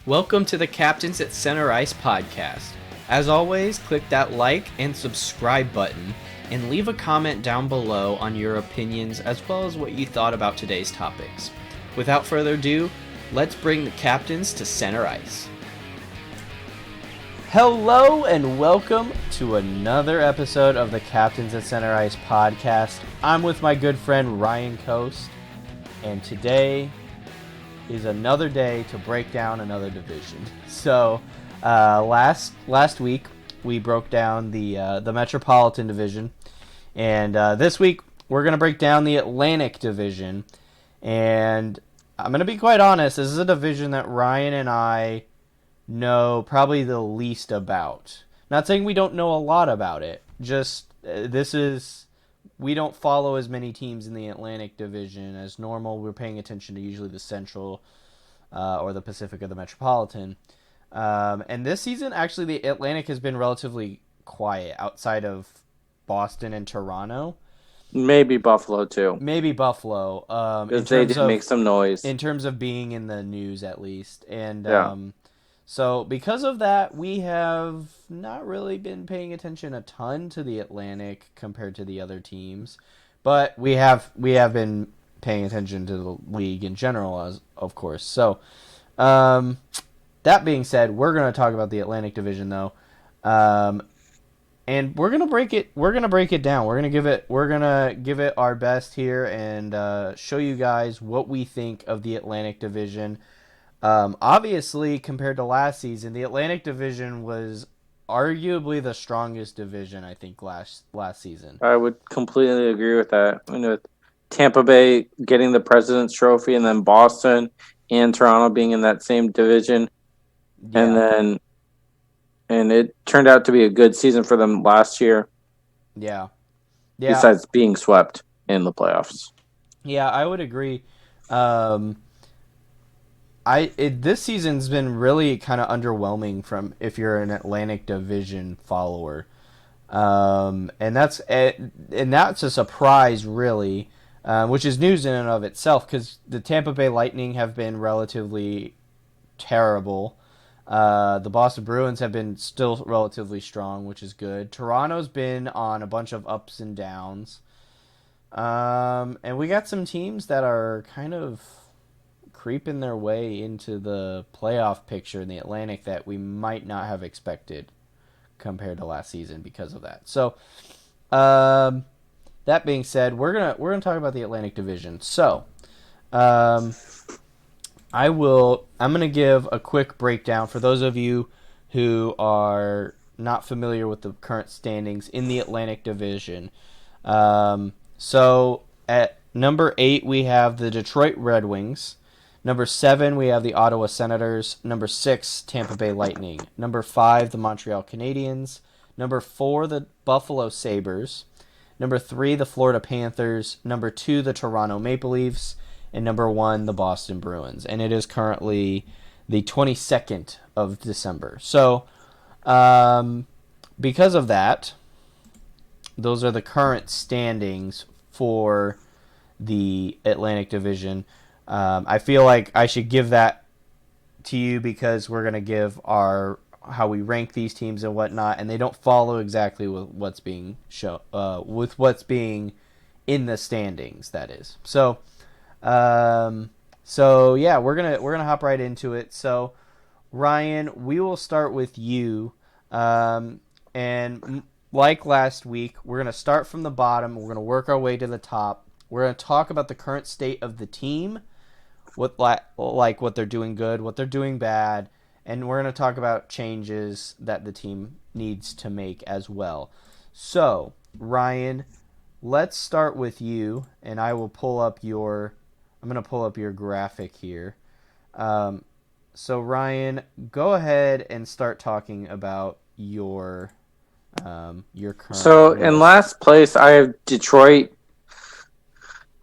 Welcome to the Captains at Center Ice podcast. As always, click that like and subscribe button and leave a comment down below on your opinions as well as what you thought about today's topics. Without further ado, let's bring the captains to center ice. Hello and welcome to another episode of the Captains at Center Ice podcast. I'm with my good friend Ryan Coast, and today is another day to break down another division. So last week we broke down the Metropolitan Division, and this week we're going to break down the Atlantic Division. And I'm going to be quite honest, this is a division that Ryan and I know probably the least about. Not saying we don't know a lot about it, just we don't follow as many teams in the Atlantic Division as normal. We're paying attention to usually the Central or the Pacific or the Metropolitan. And this season, actually, the Atlantic has been relatively quiet outside of Boston and Toronto. Maybe Buffalo, too. Maybe Buffalo. Because they did make some noise. In terms of being in the news, at least. And yeah. So because of that, we have not really been paying attention a ton to the Atlantic compared to the other teams, but we have been paying attention to the league in general, as of course. So that being said, we're going to talk about the Atlantic Division though, and we're gonna break it. We're gonna break it down. We're gonna give it our best here and show you guys what we think of the Atlantic Division. Obviously, compared to last season, the Atlantic Division was arguably the strongest division, I think, last season. I would completely agree with that. With Tampa Bay getting the President's Trophy and then Boston and Toronto being in that same division. Yeah. And it turned out to be a good season for them last year. Yeah. Besides being swept in the playoffs. Yeah, I would agree. This season's been really kind of underwhelming from if you're an Atlantic Division follower, and that's a surprise really, which is news in and of itself because the Tampa Bay Lightning have been relatively terrible. The Boston Bruins have been still relatively strong, which is good. Toronto's been on a bunch of ups and downs, and we got some teams that are kind of creeping their way into the playoff picture in the Atlantic that we might not have expected compared to last season because of that. So, that being said, we're gonna talk about the Atlantic Division. So, I'm gonna give a quick breakdown for those of you who are not familiar with the current standings in the Atlantic Division. So at number 8 we have the Detroit Red Wings. Number 7, we have the Ottawa Senators. Number 6, Tampa Bay Lightning. Number 5, the Montreal Canadiens. Number 4, the Buffalo Sabres. Number 3, the Florida Panthers. Number 2, the Toronto Maple Leafs. And number 1, the Boston Bruins. And it is currently the 22nd of December. So, because of that, those are the current standings for the Atlantic Division. I feel like I should give that to you because we're going to give how we rank these teams and whatnot, and they don't follow exactly with what's being with what's being in the standings. That is so. Yeah, we're gonna hop right into it. So, Ryan, we will start with you, and like last week, we're gonna start from the bottom. We're gonna work our way to the top. We're gonna talk about the current state of the team. What they're doing good, what they're doing bad, and we're going to talk about changes that the team needs to make as well. So, Ryan, let's start with you, and I'm going to pull up your graphic here. So, Ryan, go ahead and start talking about your current. So, in last place, I have Detroit.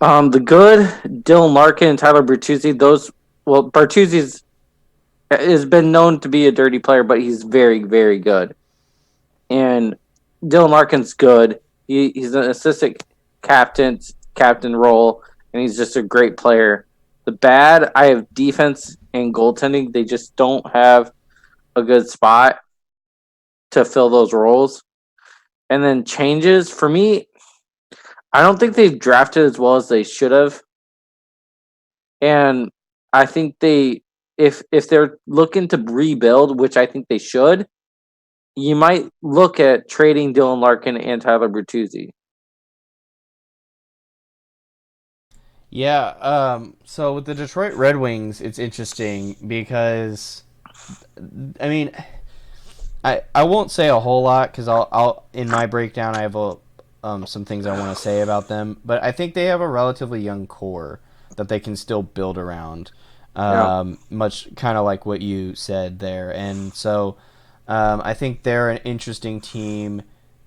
The good Dylan Larkin and Tyler Bertuzzi. Bertuzzi has been known to be a dirty player, but he's very, very good. And Dylan Larkin's good. He's an assistant captain role, and he's just a great player. The bad, I have defense and goaltending. They just don't have a good spot to fill those roles. And then changes for me, I don't think they've drafted as well as they should have. And I think if they're looking to rebuild, which I think they should, you might look at trading Dylan Larkin and Tyler Bertuzzi. Yeah, so with the Detroit Red Wings, it's interesting because, I mean, I won't say a whole lot because I'll in my breakdown I have some things I want to say about them, but I think they have a relatively young core that they can still build around, Yeah. much kind of like what you said there, and so I think they're an interesting team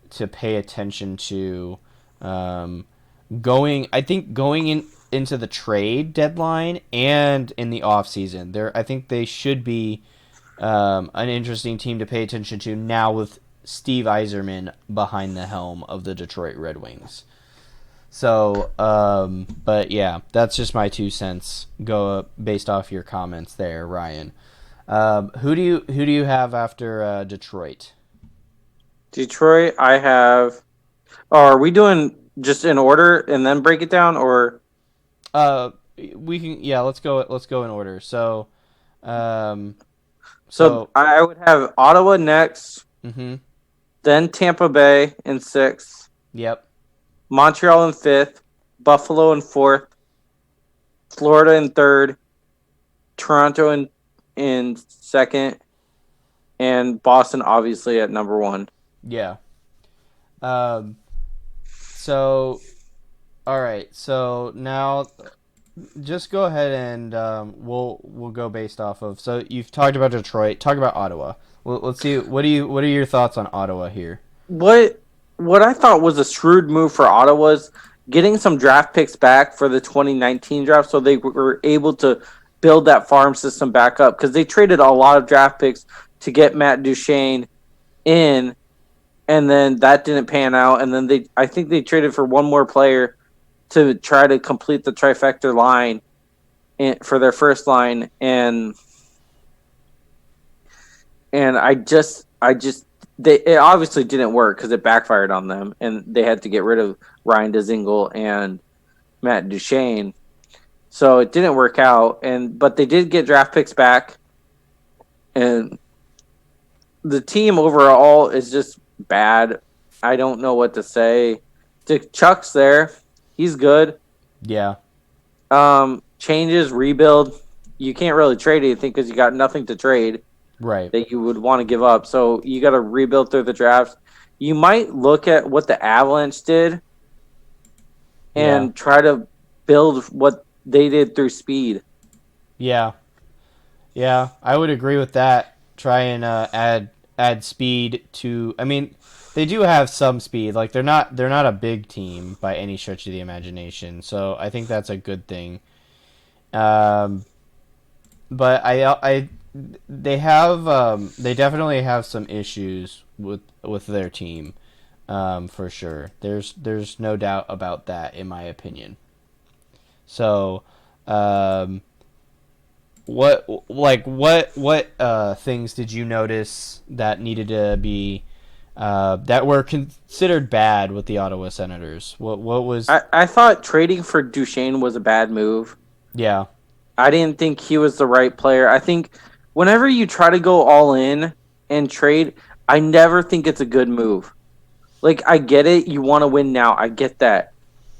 to pay attention to. Um, I think going into the trade deadline and in the off season, I think they should be an interesting team to pay attention to now with Steve Yzerman behind the helm of the Detroit Red Wings. So, but yeah, that's just my 2 cents. Go based off your comments there, Ryan. Who do you have after Detroit? Detroit, I have. Oh, are we doing just in order and then break it down, or Uh, we can let's go in order. So, um, so so I would have Ottawa next, mm-hmm. then Tampa Bay in sixth, Yep. Montreal in fifth, Buffalo in fourth, Florida in third, Toronto in second, and Boston obviously at number one. Yeah. Um, so all right. So now just go ahead and we'll go based off of. So you've talked about Detroit. Talk about Ottawa. Let's see. What are your thoughts on Ottawa here? What what I thought was a shrewd move for Ottawa was getting some draft picks back for the 2019 draft, so they were able to build that farm system back up because they traded a lot of draft picks to get Matt Duchene in, and then that didn't pan out. And then I think they traded for one more player to try to complete the trifecta line for their first line, and I just it obviously didn't work because it backfired on them, and they had to get rid of Ryan Dzingel and Matt Duchene, so it didn't work out. But they did get draft picks back, and the team overall is just bad. I don't know what to say. Chuck's there, he's good. Yeah. Changes, rebuild. You can't really trade anything because you got nothing to trade Right. that you would want to give up. So you got to rebuild through the drafts. You might look at what the Avalanche did Yeah. and try to build what they did through speed. Yeah. Yeah. I would agree with that. Try and add speed to. I mean, they do have some speed. Like they're not a big team by any stretch of the imagination. So I think that's a good thing. Um, but they definitely have some issues with their team, for sure. There's no doubt about that in my opinion. So, um, what things did you notice that needed to be that were considered bad with the Ottawa Senators? What was? I thought trading for Duchesne was a bad move. Yeah, I didn't think he was the right player. I think whenever you try to go all in and trade, I never think it's a good move. Like, I get it. You want to win now. I get that.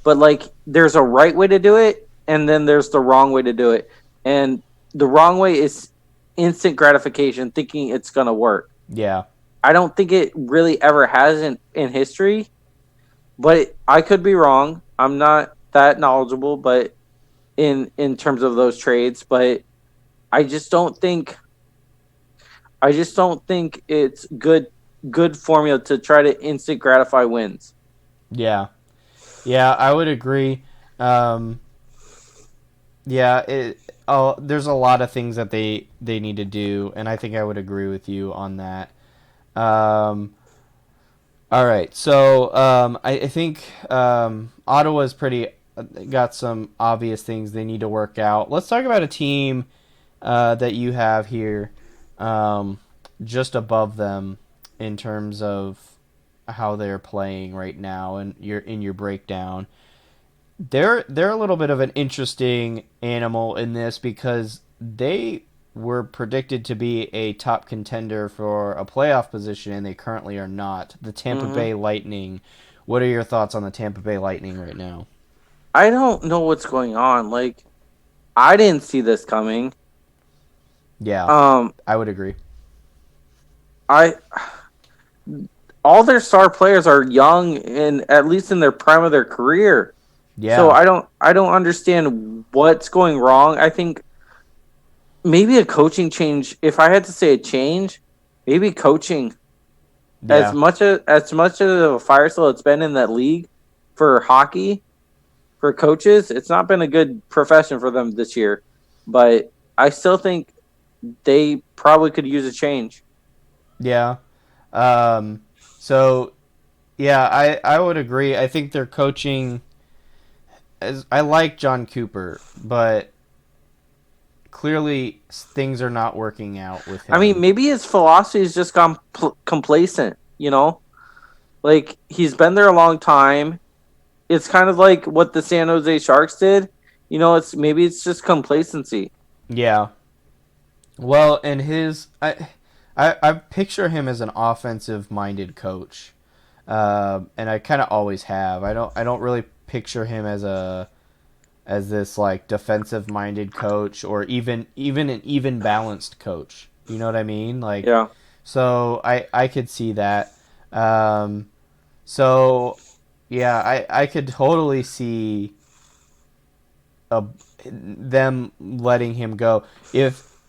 But, like, there's a right way to do it, and then there's the wrong way to do it. And the wrong way is instant gratification, thinking it's going to work. yeah, I don't think it really ever has in history, but I could be wrong. I'm not that knowledgeable, but in terms of those trades, but I just don't think it's good formula to try to instant gratify wins. yeah, yeah. I would agree. Um, yeah, there's a lot of things that they need to do, and I think I would agree with you on that. Um, all right, so I think Ottawa is pretty got some obvious things they need to work out. Let's talk about a team that you have here, um, just above them in terms of how they're playing right now, and your breakdown. They're a little bit of an interesting animal in this because they were predicted to be a top contender for a playoff position, and they currently are not. The Tampa Hmm. Bay Lightning. What are your thoughts on the Tampa Bay Lightning right now? I don't know what's going on. Like, I didn't see this coming. Yeah, Um, I would agree. I all their star players are young and at least in their prime of their career. So Yeah, I don't understand what's going wrong. I think maybe a coaching change. If I had to say a change, maybe coaching. yeah, As much as a fire sale it's been in that league for hockey for coaches, it's not been a good profession for them this year. But I still think they probably could use a change. yeah. Um, so yeah, I would agree. I think their coaching. As I like John Cooper, but clearly things are not working out with I mean, him. maybe his philosophy has just gone complacent. You know, like he's been there a long time. It's kind of like what the San Jose Sharks did. You know, it's just complacency. Yeah. Well, and I picture him as an offensive minded coach, and I kind of always have. I don't really picture him as this like defensive minded coach or even an even balanced coach. You know what I mean? Like, Yeah. so I could see that. Um, so yeah, I could totally see a, them letting him go.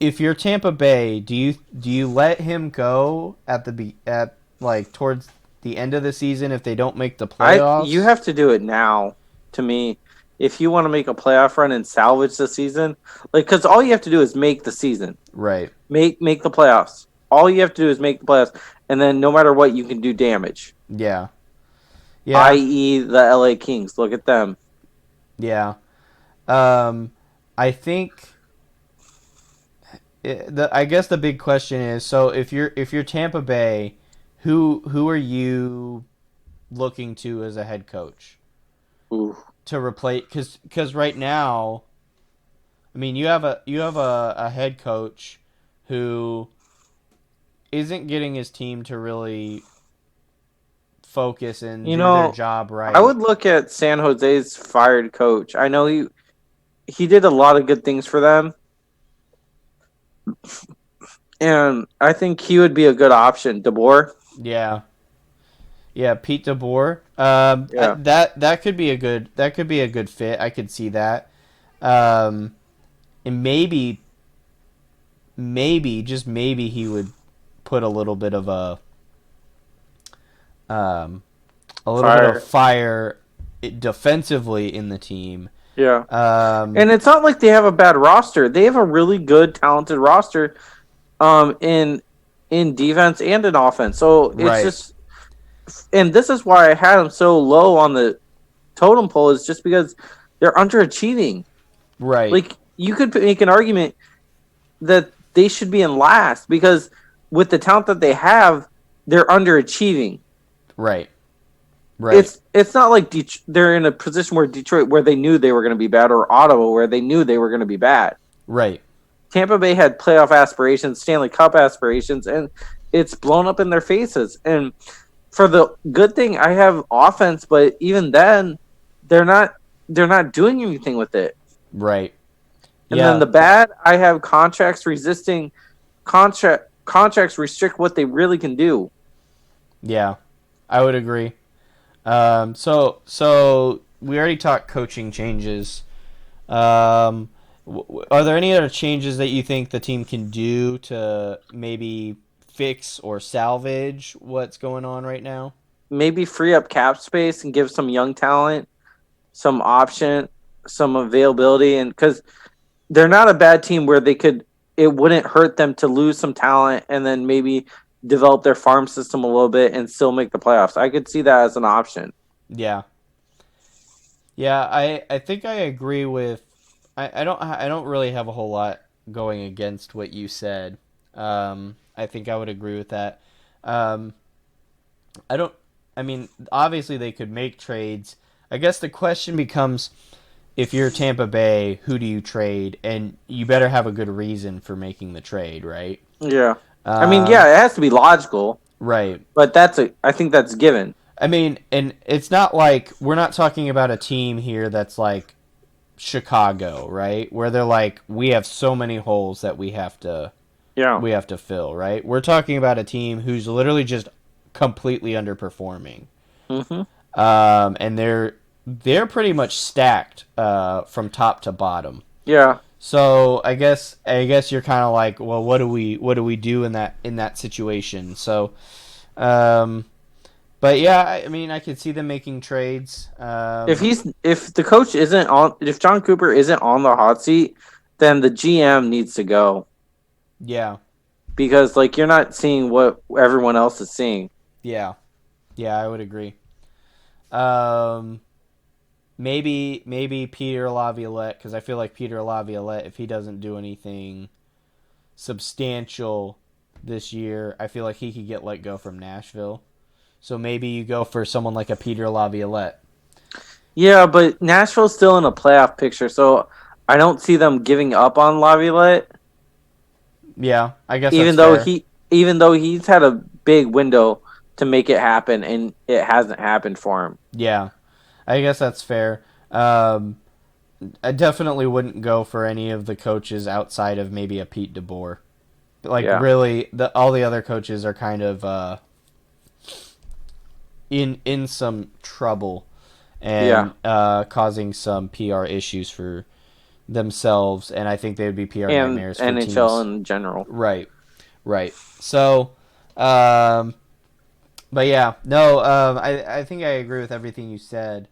If you're Tampa Bay, do you let him go at at like towards the end of the season if they don't make the I you playoffs? have to do it now to me if you want to make a playoff run and salvage the season. Like cuz all you have to do is make the season. Right. Make the playoffs. All you have to do is make the playoffs and then no matter what you can do damage. Yeah. Yeah. I.e. the LA Kings. Look at them. Yeah. Um, I think I guess the big question is so if you're Tampa Bay, who are you looking to as a head coach Ooh. to replace? Because right now, I mean, you have a head coach who isn't getting his team to really focus and You do their know, job I would right. look at San Jose's fired coach. I know he did a lot of good things for them, and I think he would be a good option. DeBoer, Yeah, yeah, Pete DeBoer. yeah, That could be a good fit. I could see that. Um, and maybe just maybe he would put um, a little bit of fire, fire defensively in the team. yeah. Um, And it's not like they have a bad roster. They have a really good, talented roster, in defense and in offense. So it's right, just, and this is why I had them so low on the totem pole is just because they're underachieving. right, Like you could make an argument that they should be in last because with the talent that they have, they're underachieving. right, right, It's not like they're in a position where Detroit where they knew they were going to be bad or Ottawa where they knew they were going to be bad. right. Tampa Bay had playoff aspirations, Stanley Cup aspirations, and it's blown up in their faces. And for the good thing, I have offense, but even then, they're not they're not doing anything with it. Right. And then Yeah. the bad, I have contracts restrict what they really can do. Yeah. I would agree. So we already talked coaching changes. Are there any other changes that you think the team can do to maybe fix or salvage what's going on right now? Maybe free up cap space and give some young talent some option, some availability, and because they're not a bad team where they could, it wouldn't hurt them to lose some talent and then maybe develop their farm system a little bit and still make the playoffs. I could see that as an option. Yeah. Yeah, I think I agree with. I don't really have a whole lot going against what you said. I think I would agree with that. Um, I don't. I mean, obviously they could make trades. I guess the question becomes, if you're Tampa Bay, who do you trade? And you better have a good reason for making the trade, right? Yeah. I mean, Um, yeah, it has to be logical, right. but I think that's given. I mean, and it's not like we're not talking about a team here that's like Chicago, right? Where they're like, we have so many holes that Yeah. we have to fill, right? We're talking about a team who's literally just completely underperforming, Hmm. and they're pretty much stacked from top to bottom. Yeah. So I guess you're kind of like, well, what do we do in that situation? So, um, but yeah, I mean, I could see them making trades. If the coach isn't on, if John Cooper isn't on the hot seat, then the GM needs to go Yeah, because like you're not seeing what everyone else is seeing. yeah, yeah, I would agree. Um, maybe Peter Laviolette, because I feel like Peter Laviolette, if he doesn't do anything substantial this year, I feel like he could get let go from Nashville. So maybe you go for someone like a Peter Laviolette. Yeah, but Nashville's still in a playoff picture, so I don't see them giving up on Laviolette, Yeah, I guess that's even though fair. he's had a big window to make it happen, and it hasn't happened for him. Yeah, I guess that's fair. Um, I definitely wouldn't go for any of the coaches outside of maybe a Pete DeBoer. Like Yeah, really, all the other coaches are kind of in some trouble yeah, and causing some PR issues for themselves, and I think they would be PR and nightmares for NHL teams. in general. Right, right. So, um, but yeah, no, I think I agree with everything you said.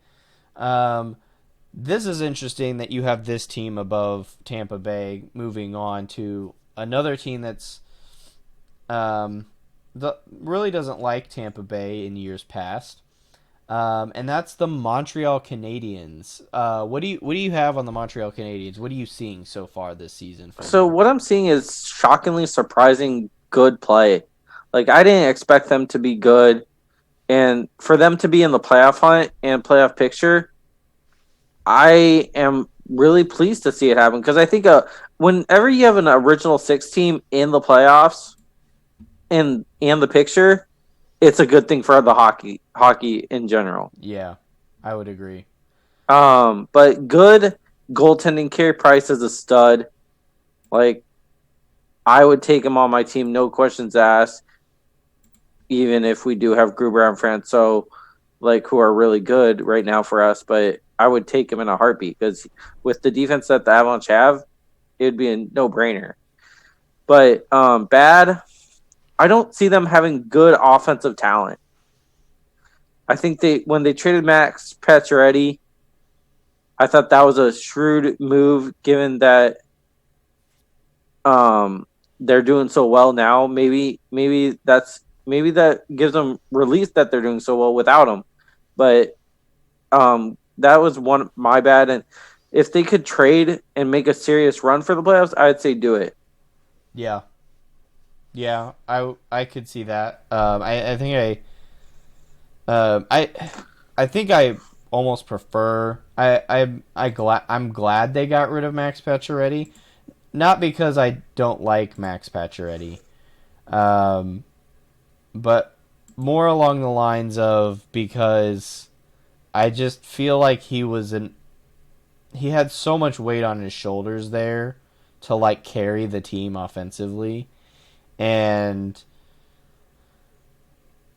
Um, this is interesting that you have this team above Tampa Bay, moving on to another team that's um, really doesn't like Tampa Bay in years past. And that's the Montreal Canadiens. What do you have on the Montreal Canadiens? What are you seeing so far this season from So them? what I'm seeing is shockingly surprising good play. Like I didn't expect them to be good, and for them to be in the playoff hunt and playoff picture, I am really pleased to see it happen because I think whenever you have an original six team in the playoffs and the picture, it's a good thing for the hockey in general. Yeah, I would agree. But good goaltending. Carey Price is a stud. Like I would take him on my team, no questions asked. Even if we do have Gruber and Franco, like who are really good right now for us, but I would take him in a heartbeat because with the defense that the Avalanche have, it would be a no brainer. But bad, I don't see them having good offensive talent. I think when they traded Max Pacioretty, I thought that was a shrewd move given that they're doing so well now. Maybe that gives them release that they're doing so well without him. But that was one my bad. And if they could trade and make a serious run for the playoffs, I'd say do it. Yeah, yeah, I could see that. I think I almost prefer. I'm glad they got rid of Max Pacioretty. Not because I don't like Max Pacioretty, um, but more along the lines of because I just feel like he had so much weight on his shoulders there to like carry the team offensively, and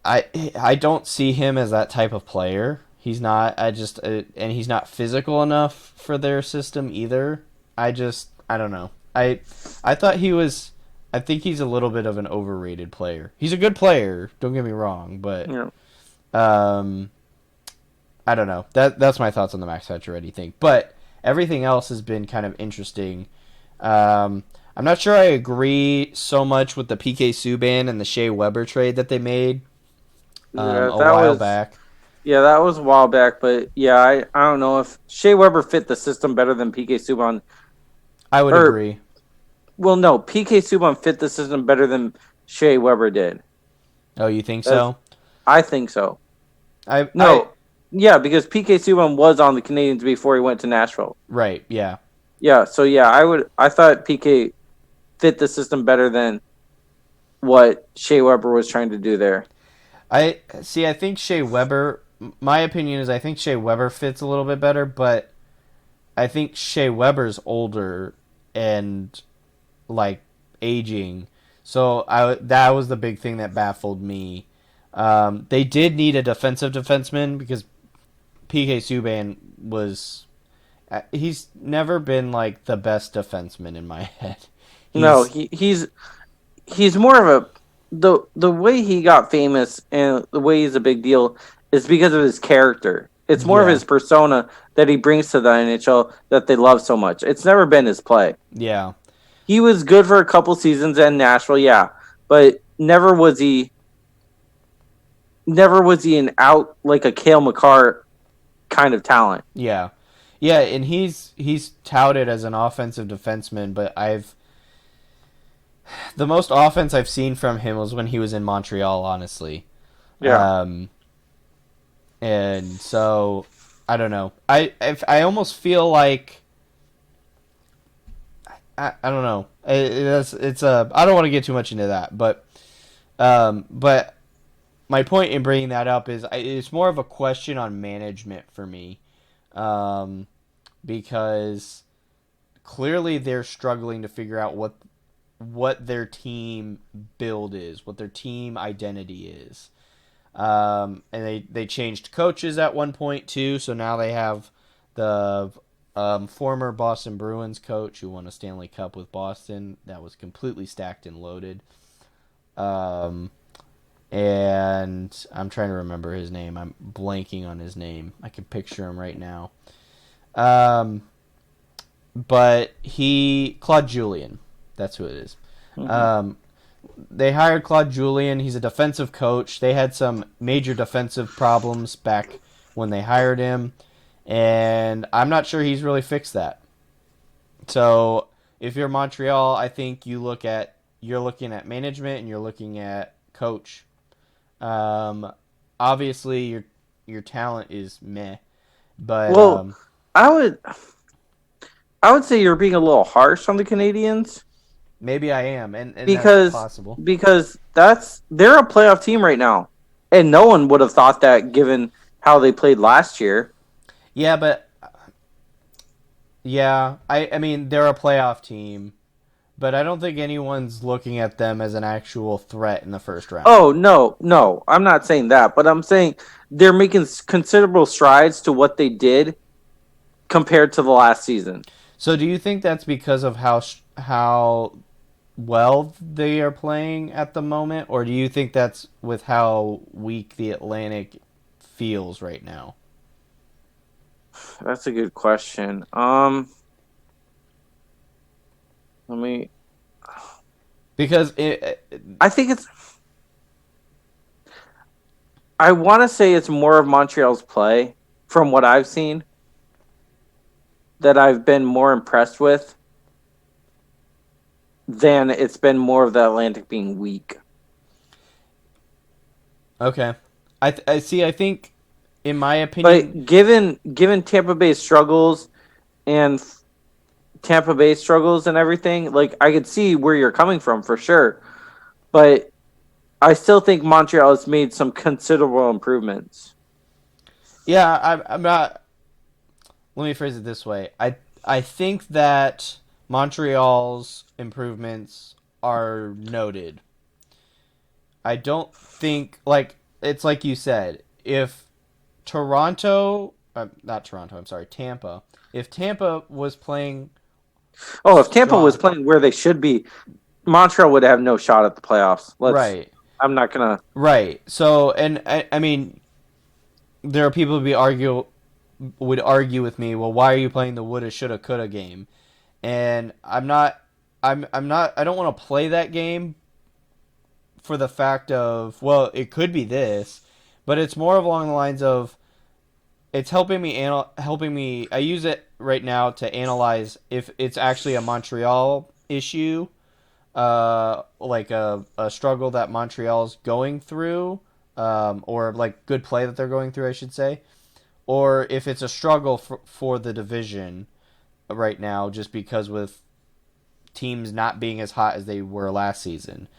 I don't see him as that type of player. He's not. And he's not physical enough for their system either. I don't know. I thought he was. I think he's a little bit of an overrated player. He's a good player. Don't get me wrong, but You know, um, I don't know. That's my thoughts on the Max Pacioretty thing. But everything else has been kind of interesting. I'm not sure I agree so much with the PK Subban and the Shea Weber trade that they made yeah, a that while was back. Yeah, that was a while back, but yeah, I don't know if Shea Weber fit the system better than PK Subban. I would Or, agree. well, no, PK Subban fit the system better than Shea Weber did. Oh, you think That's, so? I think so. I No, yeah, because PK Subban was on the Canadians before he went to Nashville. right, yeah. Yeah, so yeah, I thought PK fit the system better than what Shea Weber was trying to do there. I see. I think Shea Weber. My opinion is I think Shea Weber fits a little bit better, but I think Shea Weber's older and like aging. So that was the big thing that baffled me. They did need a defensive defenseman because PK Subban was. He's never been like the best defenseman in my head. No, He's he's more of a the way he got famous and the way he's a big deal is because of his character. It's more of yeah, his persona that he brings to the NHL that they love so much. It's never been his play. yeah, He was good for a couple seasons in Nashville, yeah, but never was he an out like a Cale Makar kind of talent. yeah, yeah. And he's touted as an offensive defenseman, but I've the most offense I've seen from him was when he was in Montreal, honestly. Yeah. Um, and so I don't know. I almost feel like I don't know. It's a I don't want to get too much into that, but my point in bringing that up is it's more of a question on management for me, um, because clearly they're struggling to figure out what their team build is, what their team identity is. And they changed coaches at one point too, so now they have the former Boston Bruins coach who won a Stanley Cup with Boston. That was completely stacked and loaded. Um, and I'm trying to remember his name. I'm blanking on his name. I can picture him right now. Um, but Claude Julien, that's who it is. Mm-hmm. Um, they hired Claude Julien. He's a defensive coach. They had some major defensive problems back when they hired him, and I'm not sure he's really fixed that. So if you're Montreal, I think you're looking at management and you're looking at coach. Um, obviously your talent is meh, but Well, I would I would say you're being a little harsh on the Canadians maybe I am, and that's because possible. they're a playoff team right now, and no one would have thought that given how they played last year. Yeah, but yeah, I mean they're a playoff team, but I don't think anyone's looking at them as an actual threat in the first round. Oh no, no, I'm not saying that, but I'm saying they're making considerable strides to what they did compared to the last season. So do you think that's because of how well they are playing at the moment, or do you think that's with how weak the Atlantic feels right now? That's a good question. Let me. Because I think it's. I want to say it's more of Montreal's play from what I've seen that I've been more impressed with than it's been more of the Atlantic being weak. okay, I see. I think, in my opinion, But given Tampa Bay's struggles and Tampa Bay struggles and everything, like I could see where you're coming from for sure. But I still think Montreal has made some considerable improvements. yeah, I'm not. Let me phrase it this way. I think that Montreal's improvements are noted. I don't think like it's like you said. If Toronto, not Toronto, I'm sorry, Tampa. If Tampa was playing Oh, if Tampa was strong, playing where they should be, Montreal would have no shot at the playoffs. right, I'm not gonna. right. So, and I mean, there are people who would argue with me. Well, why are you playing the woulda, shoulda, coulda game? And I'm not. I'm not. I don't want to play that game for the fact of well, it could be this, but it's more along the lines of it's helping me. I use it right now to analyze if it's actually a Montreal issue, like a struggle that Montreal's going through, or like good play that they're going through, I should say, or if it's a struggle for the division right now, just because with teams not being as hot as they were last season.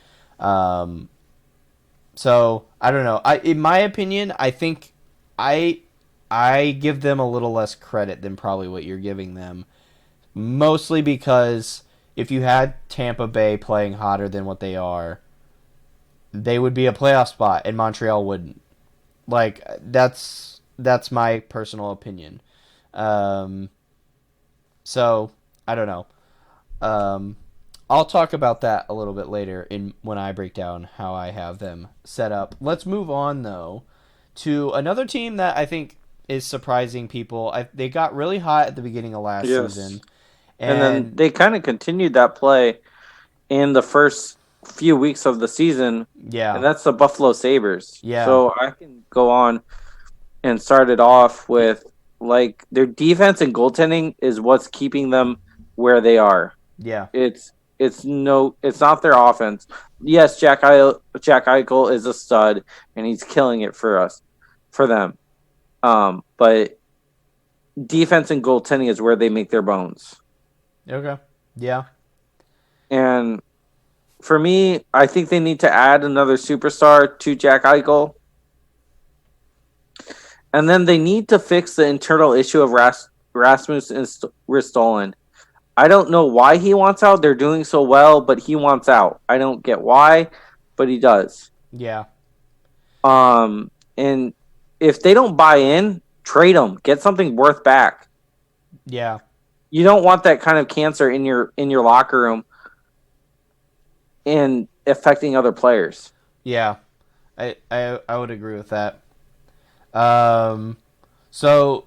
Um, so I don't know. In my opinion, I think I I give them a little less credit than probably what you're giving them. Mostly because if you had Tampa Bay playing hotter than what they are, they would be a playoff spot and Montreal wouldn't. Like that's my personal opinion. Um, so I don't know. Um, I'll talk about that a little bit later in when I break down how I have them set up. Let's move on though to another team that I think is surprising people. They got really hot at the beginning of last Yes. season, And then and they kind of continued that play in the first few weeks of the season, and yeah, that's the Buffalo Sabres. yeah, So I can go on and start it off with like their defense and goaltending is what's keeping them where they are. yeah, It's not their offense. Yes, Jack Eichel is a stud and he's killing it for them. But defense and goaltending is where they make their bones. okay, yeah, And for me, I think they need to add another superstar to Jack Eichel. And then they need to fix the internal issue of Rasmus and Ristolin. I don't know why he wants out. They're doing so well, but he wants out. I don't get why, but he does. yeah, And if they don't buy in, trade them. Get something worth back. yeah, You don't want that kind of cancer in your locker room and affecting other players. yeah. I would agree with that. Um, so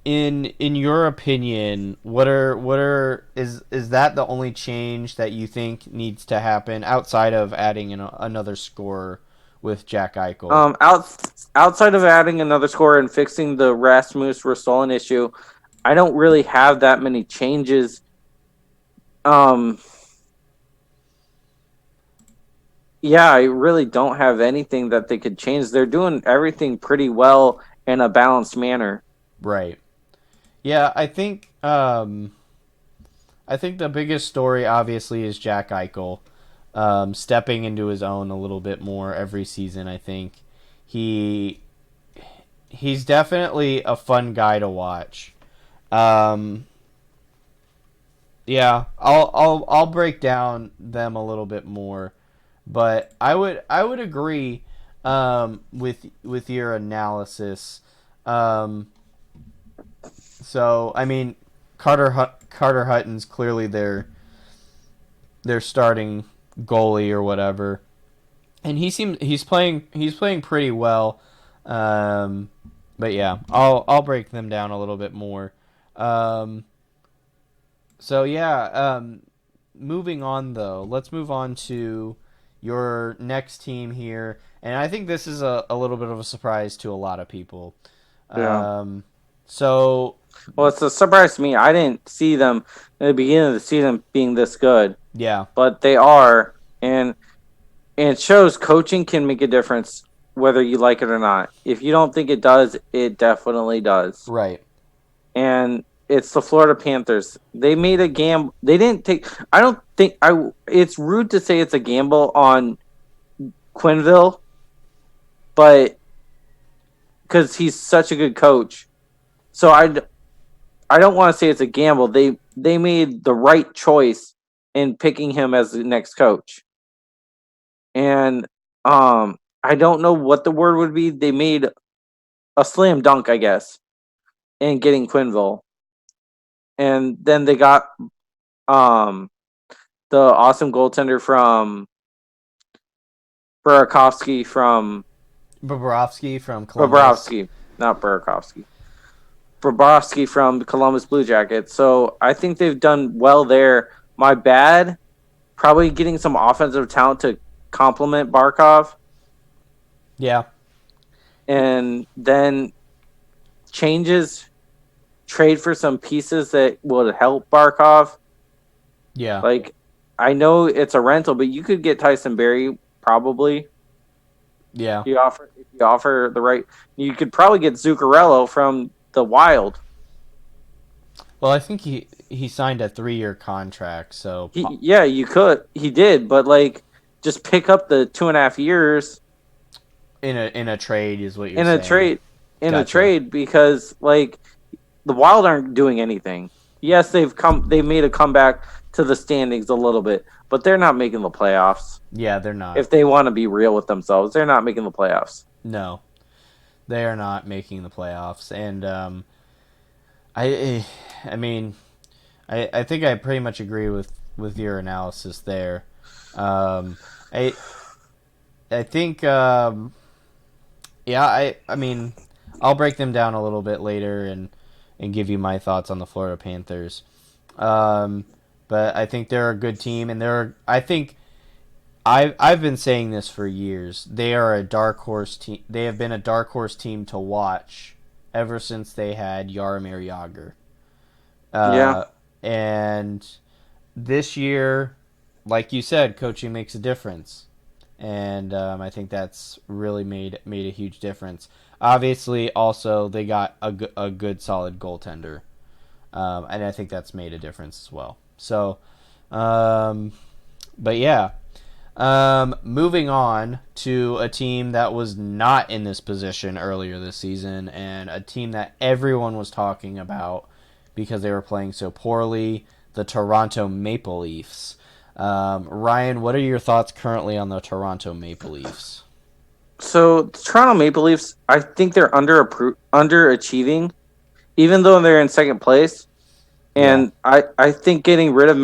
in your opinion, what are is that the only change that you think needs to happen outside of adding another scorer with Jack Eichel? Outside of adding another scorer and fixing the Rasmus Ristolin issue, I don't really have that many changes. Um, yeah, I really don't have anything that they could change. They're doing everything pretty well in a balanced manner. Right. Yeah, I think the biggest story obviously is Jack Eichel, stepping into his own a little bit more every season. I think he he's definitely a fun guy to watch. Um, yeah, I'll break down them a little bit more, but I would agree with your analysis. Um, so I mean, Carter Hutton's clearly their starting goalie or whatever, and he's playing pretty well. Um, but yeah, I'll break them down a little bit more. Um, so yeah, moving on though, let's move on to your next team here, and I think this is a little bit of a surprise to a lot of people. Yeah. Um, so Well, it's a surprise to me. I didn't see them at the beginning of the season being this good, yeah, but they are, and it shows coaching can make a difference whether you like it or not. If you don't think it does, it definitely does. right, And it's the Florida Panthers. They made a gamble. They didn't take. I don't think I. It's rude to say it's a gamble on Quinville, but because he's such a good coach, so I don't want to say it's a gamble. They made the right choice in picking him as the next coach, and I don't know what the word would be. They made a slam dunk, I guess, in getting Quinville, and then they got um the awesome goaltender from Burakovsky from Bobrovsky from Columbus. Bobrovsky, not Burakovsky. Bobrovsky from the Columbus Blue Jackets. So I think they've done well there. My bad, probably getting some offensive talent to complement Barkov. Yeah. and then changes, trade for some pieces that would help Barkov. Yeah. Like, I know it's a rental, but you could get Tyson Berry probably. Yeah. If you offer the right, you could probably get Zuccarello from the Wild. Well, I think he signed a 3-year contract, so Yeah, you could. He did, but like, just pick up the 2.5 years in a trade is what you're in a saying. trade. In a Gotcha. trade, because like the Wild aren't doing anything. Yes, they've made a comeback to the standings a little bit, but they're not making the playoffs. Yeah, they're not. If they want to be real with themselves, they're not making the playoffs. No, they are not making the playoffs, and I, I mean, I think I pretty much agree with your analysis there. Um, I I think yeah, I mean, I'll break them down a little bit later and give you my thoughts on the Florida Panthers. Um, but I think they're a good team, and I think I've been saying this for years. They are a dark horse team. They have been a dark horse team to watch ever since they had Jaromir Jagr. Yeah, Uh, and this year, like you said, coaching makes a difference, and I think that's really made a huge difference. Obviously, also they got a good solid goaltender, and I think that's made a difference as well. So, um, but yeah, moving on to a team that was not in this position earlier this season, and a team that everyone was talking about because they were playing so poorly, the Toronto Maple Leafs. Ryan, what are your thoughts currently on the Toronto Maple Leafs? so the Toronto Maple Leafs, I think they're underachieving, even though they're in second place. Yeah, And I think getting rid of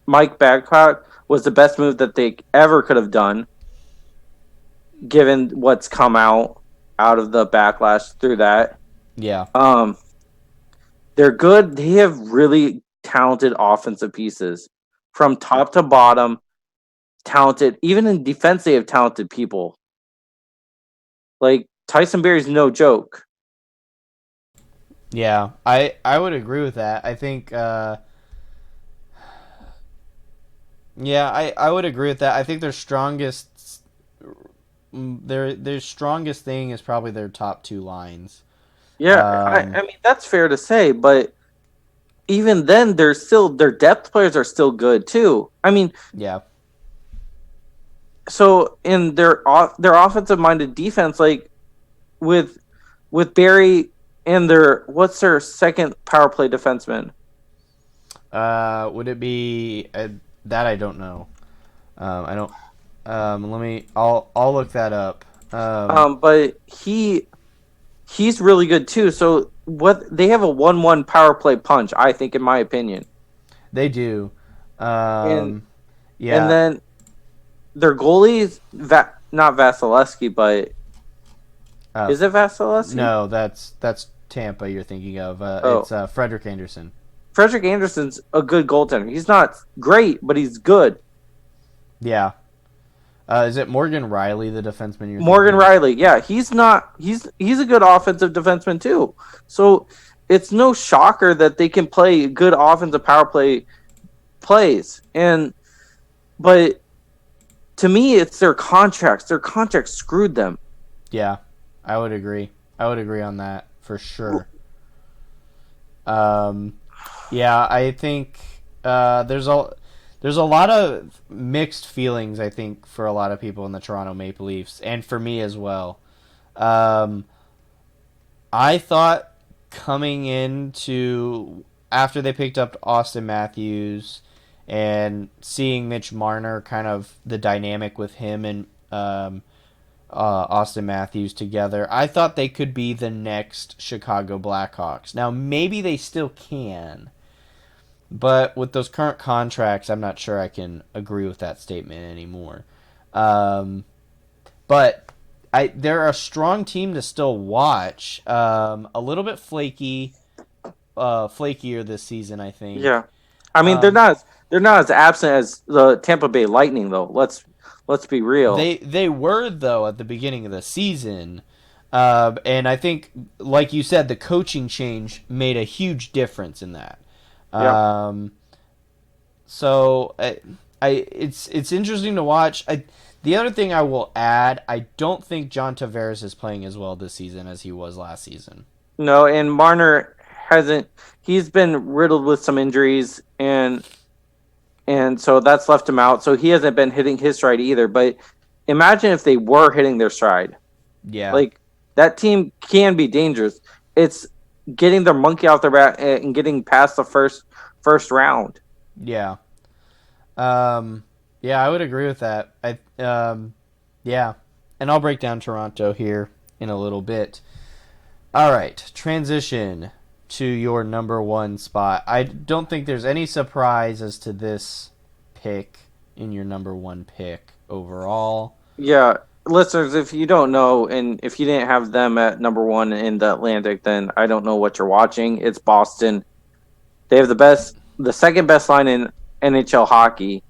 Mike Babcock was the best move that they ever could have done, given what's come out of the backlash through that. yeah, Um, they're good. They have really talented offensive pieces from top to bottom. Talented, even in defense, they have talented people. Like Tyson Berry's no joke. yeah. I would agree with that. I think yeah, I would agree with that. I think their strongest thing is probably their top two lines. Yeah, Um, I mean that's fair to say, but even then, their depth players are still good too. I mean, yeah. so in their offensive minded defense, like with Barry and their what's their second power play defenseman? Would it be that I don't know. I don't. Let me. I'll look that up. But he's really good too. So what they have a 1-1 power play punch, I think, in my opinion. They do. And and Yeah. then their goalies, not Vasilevsky, but Uh, is it Vasilevsky? no, that's Tampa. You're thinking of. It's Oh, Frederick Anderson. Frederick Anderson's a good goaltender. He's not great, but he's good. Yeah. Is it Morgan Riley, the defenseman you're Morgan thinking? Riley, yeah, he's not. He's a good offensive defenseman too. So it's no shocker that they can play good offensive power play plays. And but to me, it's their contracts. Their contracts screwed them. Yeah, I would agree. I would agree on that for sure. Um, yeah, I think there's a lot of mixed feelings. I think for a lot of people in the Toronto Maple Leafs, and for me as well. Um, I thought coming into after they picked up Austin Matthews and seeing Mitch Marner, kind of the dynamic with him and Austin Matthews together, I thought they could be the next Chicago Blackhawks. Now, maybe they still can, but with those current contracts, I'm not sure I can agree with that statement anymore. Um, but they're a strong team to still watch. A little bit flakier this season, I think. Yeah, I mean Um, they're not as absent as the Tampa Bay Lightning though. Let's be real. They were though at the beginning of the season, and I think, like you said, the coaching change made a huge difference in that. Yep. Um, so it's interesting to watch. The other thing I will add, I don't think John Tavares is playing as well this season as he was last season. No, and Marner hasn't. He's been riddled with some injuries, and so that's left him out. So he hasn't been hitting his stride either. But imagine if they were hitting their stride. Yeah, Like that team can be dangerous. It's getting their monkey off their back and getting past the first round. yeah, um, yeah. I would agree with that. Yeah, and I'll break down Toronto here in a little bit. All right, transition to your number one spot. I don't think there's any surprise as to this pick in your number one pick overall. Yeah, listeners, if you don't know, and if you didn't have them at number one in the Atlantic, then I don't know what you're watching. It's Boston. They have the second best line in NHL hockey.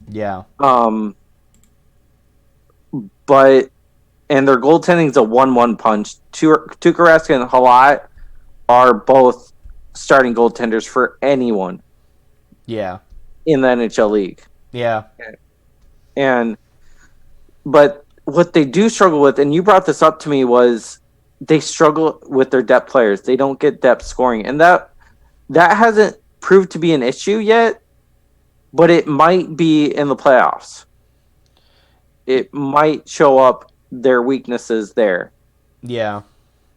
Yeah, Um, but and their goaltending is a 1-1 punch. Tukarask and Halat are both starting goaltenders for anyone yeah, in the NHL league. yeah, And but what they do struggle with, and you brought this up to me, was they struggle with their depth players. They don't get depth scoring, and that hasn't proved to be an issue yet, but it might be in the playoffs. It might show up their weaknesses there. yeah,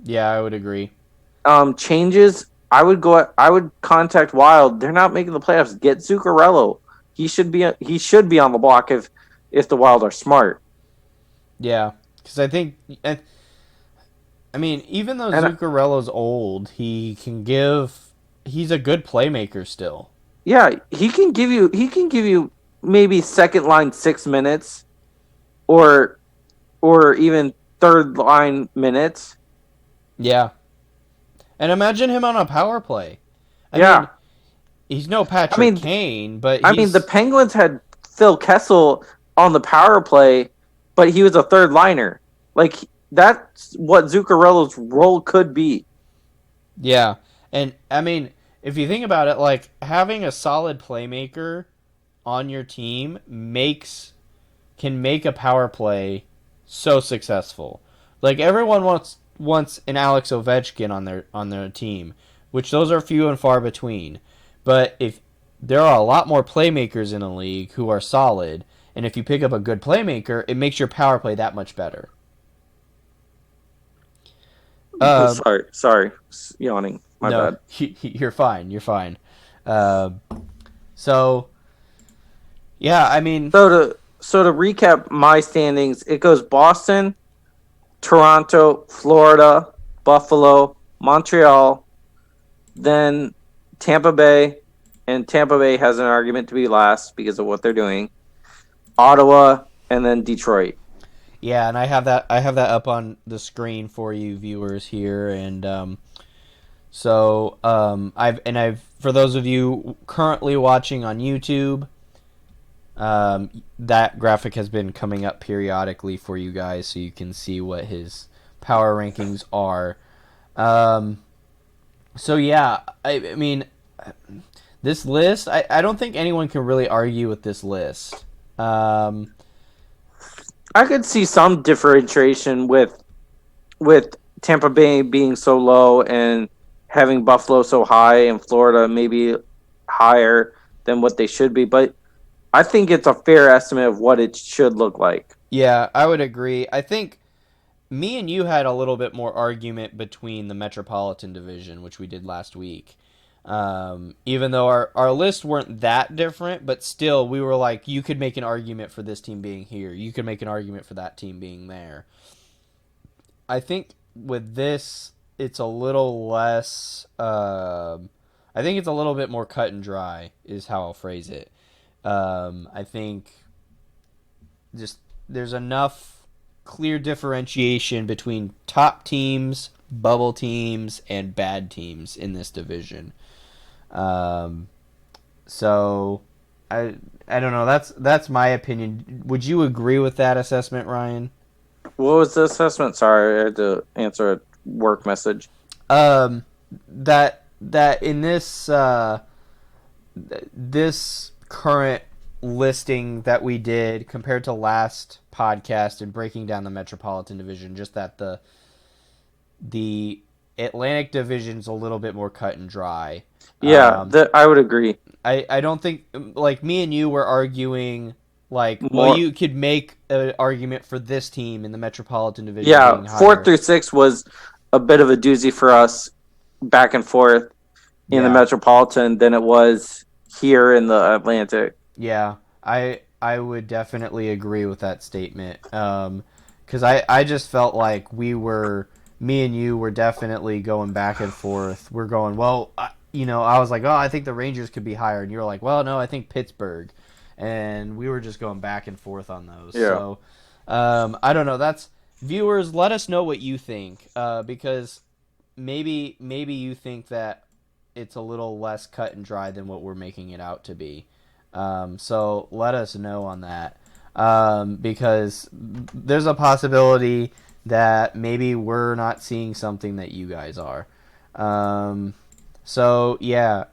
yeah. I would agree. Changes. I would contact Wild. They're not making the playoffs. Get Zuccarello. He should be on the block if the Wild are smart. Yeah, because I mean, even though And Zuccarello's old, he can give. He's a good playmaker still. yeah, he can give you maybe second line 6 minutes or even third line minutes. Yeah, and imagine him on a power play. I mean, Yeah. he's no I Patrick mean Kane, but I mean the he's Penguins had Phil Kessel on the power play, but he was a third liner. Like that's what Zuccarello's role could be. yeah. And I mean, if you think about it, like having a solid playmaker on your team can make a power play so successful. Like everyone wants an Alex Ovechkin on their team, which those are few and far between. But if there are a lot more playmakers in a league who are solid, and if you pick up a good playmaker, it makes your power play that much better. Um, Sorry, yawning. My no, bad. you're fine. You're fine. Um, so yeah, I mean, So to recap my standings, it goes Boston, Toronto, Florida, Buffalo, Montreal, then Tampa Bay, and Tampa Bay has an argument to be last because of what they're doing. Ottawa, and then Detroit. yeah, and I have that up on the screen for you viewers here, and I've for those of you currently watching on YouTube, that graphic has been coming up periodically for you guys, so you can see what his power rankings are. Um, so yeah, I mean, this list, I don't think anyone can really argue with this list. Um, I could see some differentiation with Tampa Bay being so low and having Buffalo so high and Florida maybe higher than what they should be, but I think it's a fair estimate of what it should look like. yeah, I would agree. I think me and you had a little bit more argument between the Metropolitan Division, which we did last week. Even though our lists weren't that different, but still, we were like, you could make an argument for this team being here. You could make an argument for that team being there. I think with this, it's a little less. I think it's a little bit more cut and dry, is how I'll phrase it. I think just there's enough clear differentiation between top teams, bubble teams, and bad teams in this division. Um, so I I don't know. That's my opinion. Would you agree with that assessment, Ryan? What was the assessment? Sorry, I had to answer a work message. Um, that in this current listing that we did compared to last podcast and breaking down the Metropolitan Division, just that the Atlantic Division's a little bit more cut and dry. Yeah, I would agree. I don't think, like, me and you were arguing, like, well, More, you could make an argument for this team in the Metropolitan Division yeah, being fourth higher. through six was a bit of a doozy for us back and forth in the Yeah. Metropolitan than it was here in the Atlantic. Yeah, I would definitely agree with that statement. Because I just felt like me and you were definitely going back and forth. We're going, well, I was like, oh, I think the Rangers could be higher, and you were like, well, no, I think Pittsburgh, and we were just going back and forth on those. Yeah. So, I don't know. That's viewers. Let us know what you think, because maybe you think that it's a little less cut and dry than what we're making it out to be. So let us know on that, because there's a possibility that maybe we're not seeing something that you guys are. So yeah.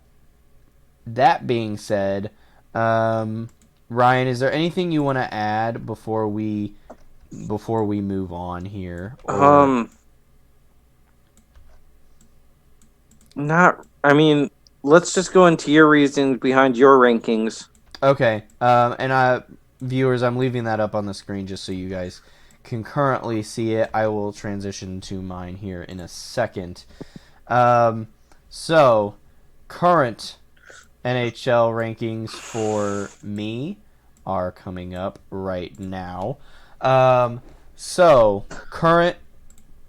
That being said, Ryan, is there anything you want to add before we move on here? Or Not. I mean, let's just go into your reasons behind your rankings. okay, and viewers, I'm leaving that up on the screen just so you guys can currently see it. I will transition to mine here in a second. So current NHL rankings for me are coming up right now. So current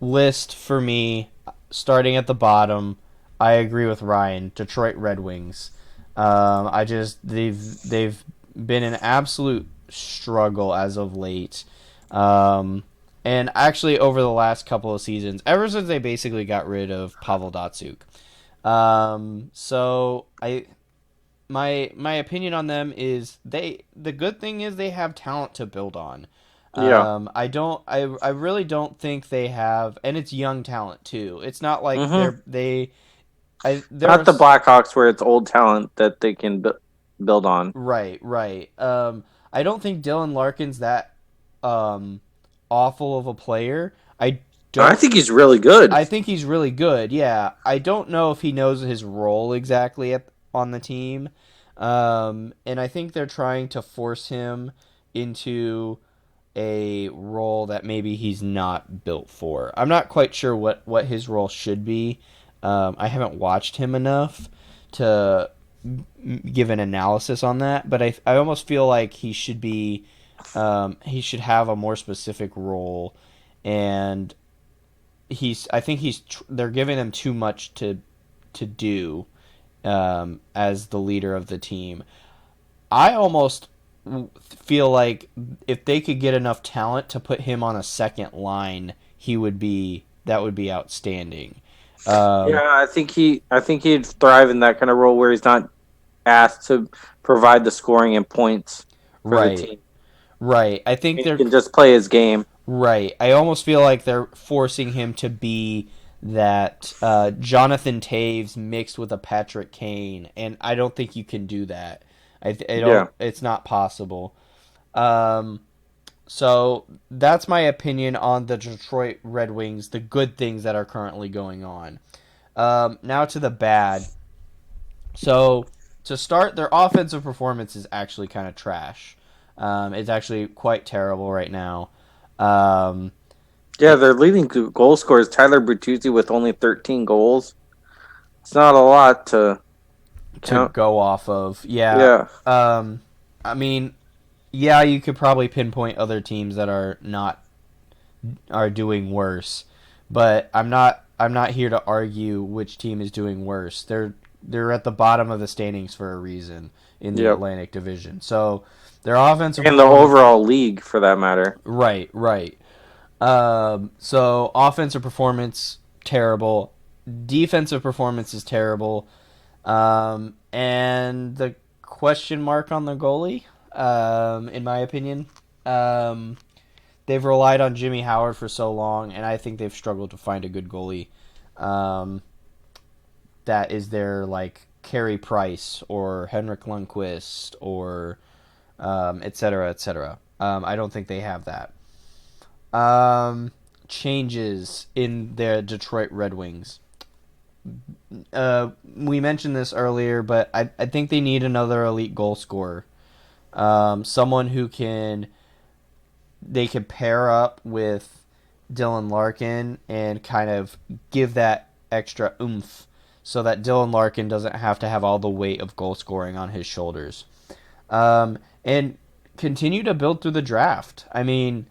list for me, starting at the bottom, I agree with Ryan. Detroit Red Wings. They've been an absolute struggle as of late. And actually over the last couple of seasons, ever since they basically got rid of Pavel Datsyuk. So my opinion on them is the good thing is they have talent to build on. Yeah. I really don't think they have, and it's young talent too. It's not like Mm-hmm. Not the there's Blackhawks where it's old talent that they can build on. right. I don't think Dylan Larkin's that um awful of a player. I Don't think he's really good. I think he's really good. Yeah, I don't know if he knows his role exactly on the team, and I think they're trying to force him into a role that maybe he's not built for. I'm not quite sure what his role should be. I haven't watched him enough to give an analysis on that, but I almost feel like he should have a more specific role, and I think they're giving him too much to do, as the leader of the team. I almost feel like if they could get enough talent to put him on a second line, that would be outstanding. Yeah, I think he'd thrive in that kind of role where he's not asked to provide the scoring and points for the Right, team. right. I think He they're can just play his game. right. I almost feel like they're forcing him to be that Jonathan Taves mixed with a Patrick Kane, and I don't think you can do that. I Yeah. don't. It's not possible. Um, so that's my opinion on the Detroit Red Wings, the good things that are currently going on. Now to the bad. So to start, their offensive performance is actually kind of trash. It's actually quite terrible right now. Um, Yeah, their leading goal scorer is Tyler Bertuzzi with only 13 goals. It's not a lot to to count. go off of, yeah. Yeah. I mean, yeah, you could probably pinpoint other teams that are doing worse, but I'm not here to argue which team is doing worse. They're at the bottom of the standings for a reason in the Yep. Atlantic Division. So their offensive And the performance, overall league, for that matter. right. So offensive performance terrible, defensive performance is terrible, and the question mark on the goalie, in my opinion. They've relied on Jimmy Howard for so long, and I think they've struggled to find a good goalie that is their, like, Carey Price or Henrik Lundqvist or et cetera, et cetera. I don't think they have that. Changes in the Detroit Red Wings. We mentioned this earlier, but I think they need another elite goal scorer. Someone who they can pair up with Dylan Larkin and kind of give that extra oomph so that Dylan Larkin doesn't have to have all the weight of goal scoring on his shoulders. And continue to build through the draft. I mean,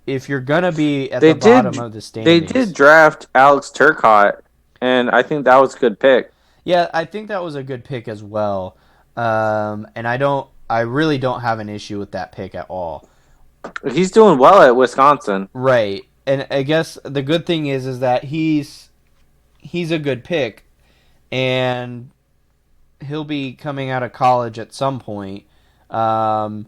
if you're going to be at the bottom of the standings... They did draft Alex Turcotte, and I think that was a good pick. Yeah, I think that was a good pick as well. And I really don't have an issue with that pick at all. He's doing well at Wisconsin. Right. And I guess the good thing is that he's a good pick, and he'll be coming out of college at some point. Oh,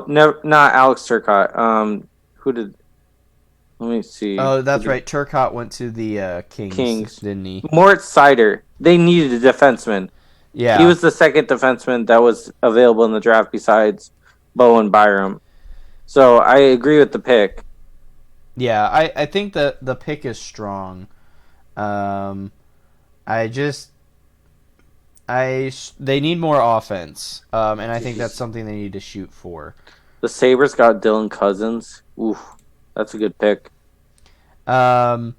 no, not Alex Turcotte. Let me see. Oh, that's right. Turcotte went to the Kings, didn't he? Moritz Seider. They needed a defenseman. Yeah. He was the second defenseman that was available in the draft besides Bowen Byram. So I agree with the pick. Yeah, I think the pick is strong. They need more offense, and I think that's something they need to shoot for. The Sabres got Dylan Cousins. Oof, that's a good pick. So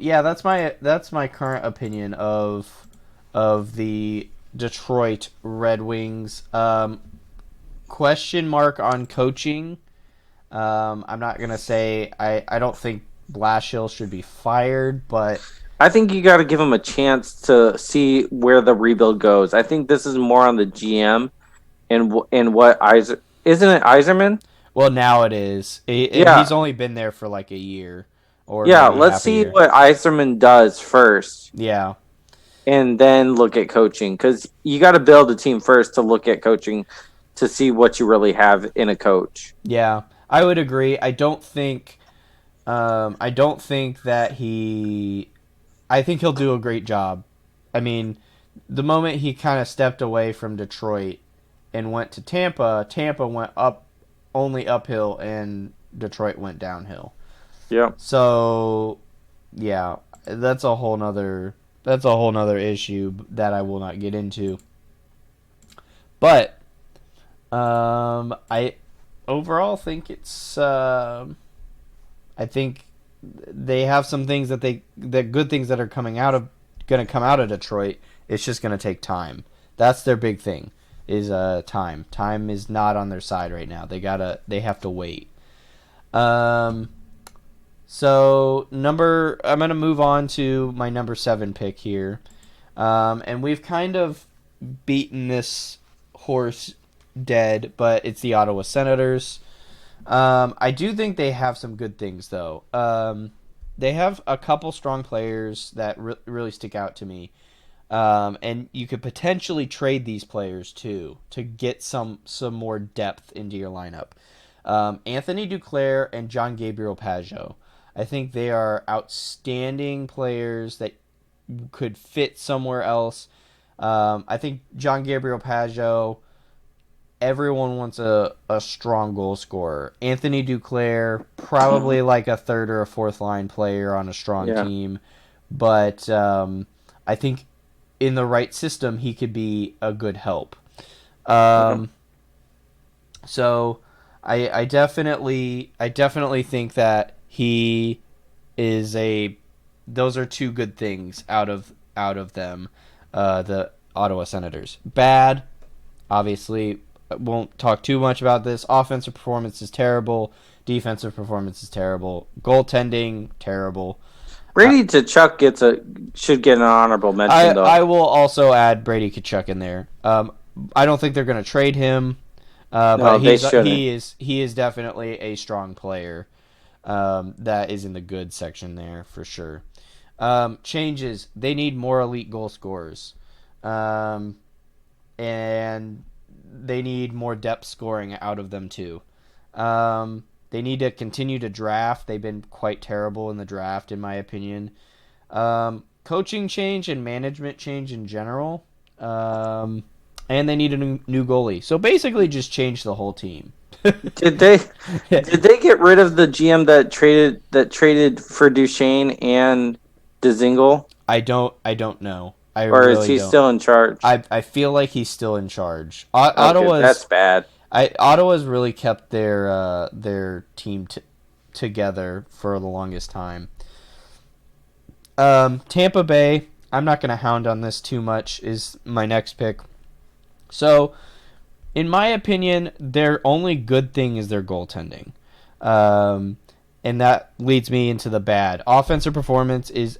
yeah, that's my current opinion of the Detroit Red Wings. Question mark on coaching. I'm not gonna say I don't think Blashill should be fired, but I think you got to give him a chance to see where the rebuild goes. I think this is more on the GM and what isn't it Yzerman? Well, now it is. He's only been there for like a year. Let's see what Yzerman does first. Yeah. And then look at coaching, because you got to build a team first to look at coaching to see what you really have in a coach. Yeah, I would agree. I don't think that I think he'll do a great job. I mean, the moment he kind of stepped away from Detroit and went to Tampa went only uphill, and Detroit went downhill. Yeah. So, yeah, that's a whole nother issue that I will not get into. But I overall think it's I think they have some things that good things that are going to come out of Detroit. It's just going to take time. That's their big thing, is time. Time is not on their side right now. They have to wait. So I'm going to move on to my number 7 pick here. And we've kind of beaten this horse dead, but it's the Ottawa Senators. I do think they have some good things, though. They have a couple strong players that really stick out to me. And you could potentially trade these players, too, to get some more depth into your lineup. Anthony Duclair and John Gabriel Pageau. I think they are outstanding players that could fit somewhere else. I think John Gabriel Pageau, everyone wants a strong goal scorer. Anthony Duclair, probably like a third or a fourth line player on a strong team. But I think in the right system, he could be a good help. So I definitely think that he is those are two good things out of them, the Ottawa Senators. Bad, obviously, won't talk too much about this. Offensive performance is terrible. Defensive performance is terrible. Goaltending, terrible. Brady Tkachuk should get an honorable mention, though. I will also add Brady Tkachuk in there. I don't think they're going to trade him, but he is definitely a strong player. That is in the good section there for sure. Changes. They need more elite goal scorers. and they need more depth scoring out of them too. They need to continue to draft. They've been quite terrible in the draft, in my opinion. Coaching change and management change in general. And they need a new goalie. So basically, just change the whole team. Did they get rid of the GM that traded for Duchesne and Dzingel, I don't know. I or is really he don't. still in charge? I feel like he's still in charge. Okay, that's bad. Ottawa's really kept their team together for the longest time. Tampa Bay, I'm not going to hound on this too much, is my next pick. So, in my opinion, their only good thing is their goaltending. And that leads me into the bad. Offensive performance is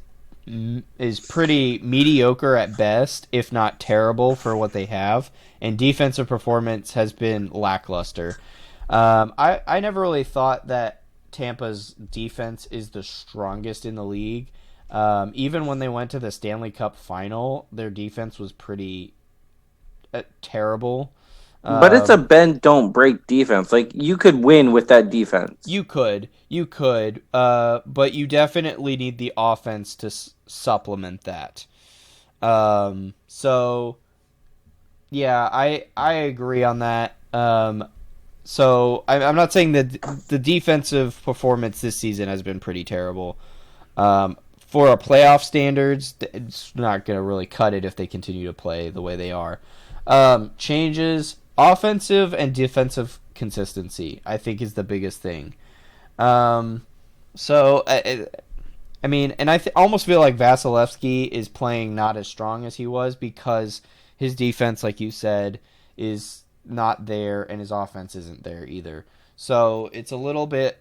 pretty mediocre at best, if not terrible for what they have. And defensive performance has been lackluster. I never really thought that Tampa's defense is the strongest in the league. Even when they went to the Stanley Cup final, their defense was pretty terrible. But it's a bend don't break defense. Like, you could win with that defense. You could, but you definitely need the offense to supplement that. So yeah, I agree on that. So I'm not saying that the defensive performance this season has been pretty terrible. For a playoff standards, it's not going to really cut it if they continue to play the way they are. Changes, offensive and defensive consistency, I think, is the biggest thing. So, I mean, and I almost feel like Vasilevsky is playing not as strong as he was because his defense, like you said, is not there and his offense isn't there either. So it's a little bit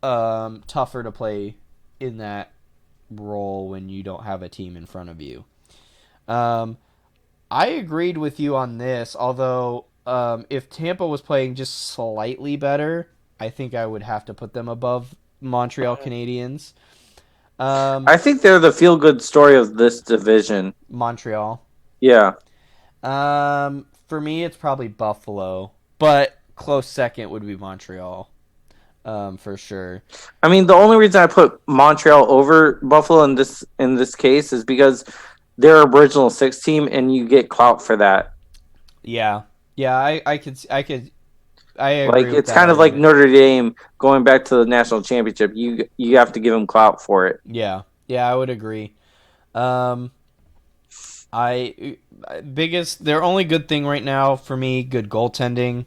tougher to play in that role when you don't have a team in front of you. I agreed with you on this, although if Tampa was playing just slightly better, I think I would have to put them above Montreal Canadiens. I think they're the feel-good story of this division. Montreal. Yeah. For me, it's probably Buffalo, but close second would be Montreal, for sure. I mean, the only reason I put Montreal over Buffalo in this case is because they're original six team, and you get clout for that. Yeah, I agree. Like, with it's that kind of like argument. Notre Dame going back to the national championship. You have to give them clout for it. Yeah, I would agree. Their only good thing right now for me, good goaltending.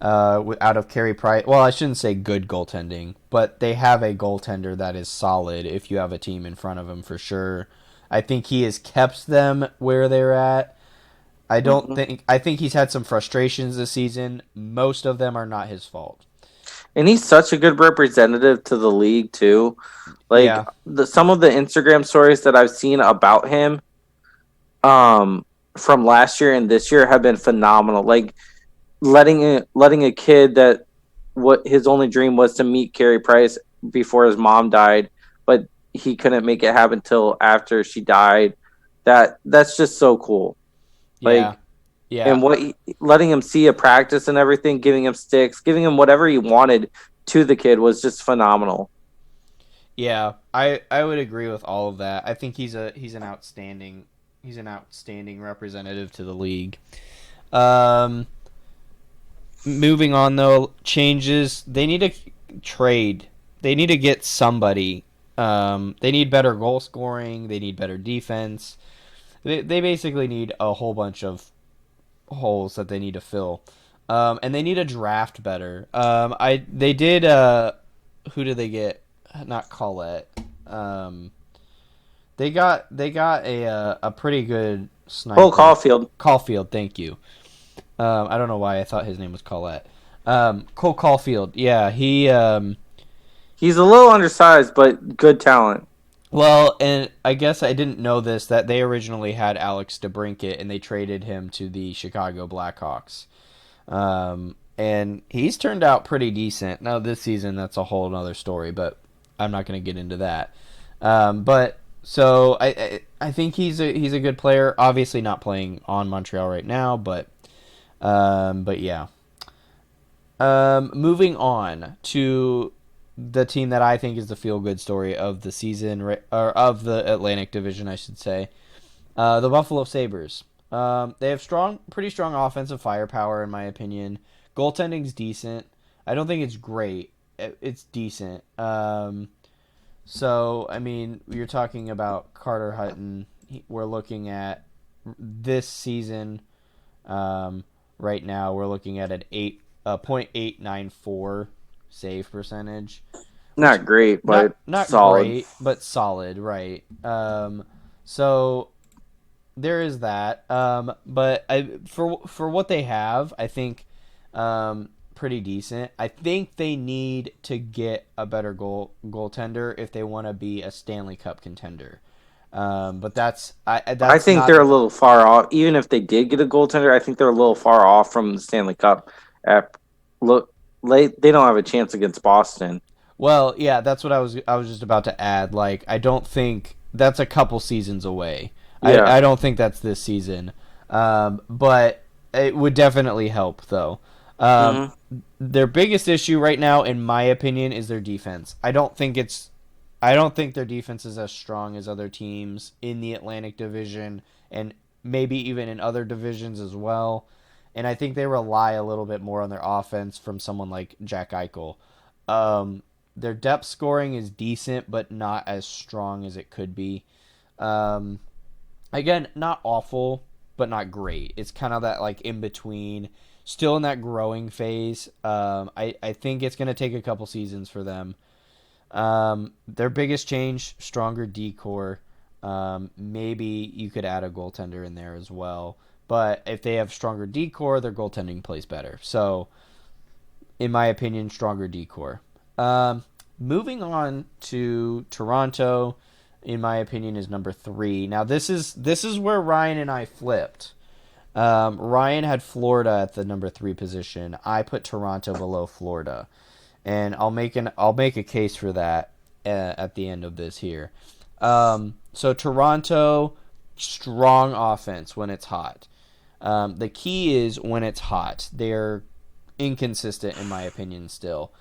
Out of Carey Price. Well, I shouldn't say good goaltending, but they have a goaltender that is solid if you have a team in front of him for sure. I think he has kept them where they're at. I think he's had some frustrations this season. Most of them are not his fault. And he's such a good representative to the league too. Like, Yeah. some of the Instagram stories that I've seen about him from last year and this year have been phenomenal. Like, letting a kid that what his only dream was to meet Carey Price before his mom died, but he couldn't make it happen till after she died. That's just so cool. Yeah. Like, Yeah. and letting him see a practice and everything, giving him sticks, giving him whatever he wanted to the kid was just phenomenal. Yeah. I would agree with all of that. I think he's an outstanding representative to the league. Moving on though, changes. They need to trade. They need to get somebody. They need better goal scoring. They need better defense. They basically need a whole bunch of holes that they need to fill. And they need to draft better. They did. Who did they get? Not Colette. They got a pretty good sniper. Cole Caulfield. Caulfield, thank you. I don't know why I thought his name was Colette. Cole Caulfield, yeah, he's a little undersized, but good talent. Well, and I guess I didn't know this, that they originally had Alex DeBrincat, and they traded him to the Chicago Blackhawks. And he's turned out pretty decent. Now, this season, that's a whole other story, but I'm not going to get into that. But So I think he's a good player. Obviously not playing on Montreal right now, but yeah. Moving on to the team that I think is the feel good story of the season, or of the Atlantic Division, I should say. The Buffalo Sabres. They have pretty strong offensive firepower, in my opinion. Goaltending's decent. I don't think it's great. It's decent. So, I mean, you're talking about Carter Hutton. We're looking at this season. Um, right now, we're looking at an 8.894 save percentage, which Not great, but not solid. great, but solid, right? So there is that. But for what they have, I think pretty decent. I think they need to get a better goaltender if they want to be a Stanley Cup contender. But I that's think not they're a little far off. Even if they did get a goaltender, I think they're a little far off from the Stanley Cup. At look, late they don't have a chance against Boston. well, yeah. That's what I was just about to add. Like, I don't think that's a couple seasons away. Yeah. I don't think that's this season. But it would definitely help though. Um, Hmm. their biggest issue right now, in my opinion, is their defense. I don't think their defense is as strong as other teams in the Atlantic Division and maybe even in other divisions as well. And I think they rely a little bit more on their offense from someone like Jack Eichel. Their depth scoring is decent, but not as strong as it could be. Um, Again, not awful, but not great. It's kind of that like in between, still in that growing phase. I think it's going to take a couple seasons for them. Their biggest change, stronger decor. Maybe you could add a goaltender in there as well. But if they have stronger decor, their goaltending plays better. So, in my opinion, stronger decor. Um, Moving on to Toronto, in my opinion, is number 3. Now, this is where Ryan and I flipped. Ryan had Florida at the number 3 position. I put Toronto below Florida, and I'll make a case for that at the end of this here. So Toronto, strong offense when it's hot. The key is when it's hot. They're inconsistent in my opinion still.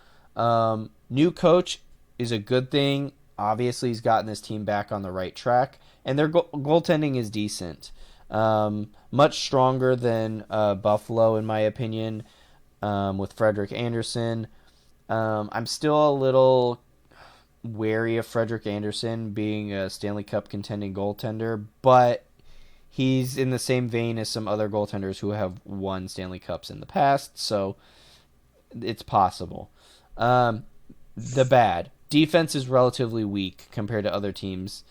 New coach is a good thing. Obviously, he's gotten this team back on the right track, and their goaltending is decent. Much stronger than Buffalo, in my opinion, with Frederick Anderson. I'm still a little wary of Frederick Anderson being a Stanley Cup contending goaltender, but he's in the same vein as some other goaltenders who have won Stanley Cups in the past, so it's possible. Um, the bad defense is relatively weak compared to other teams,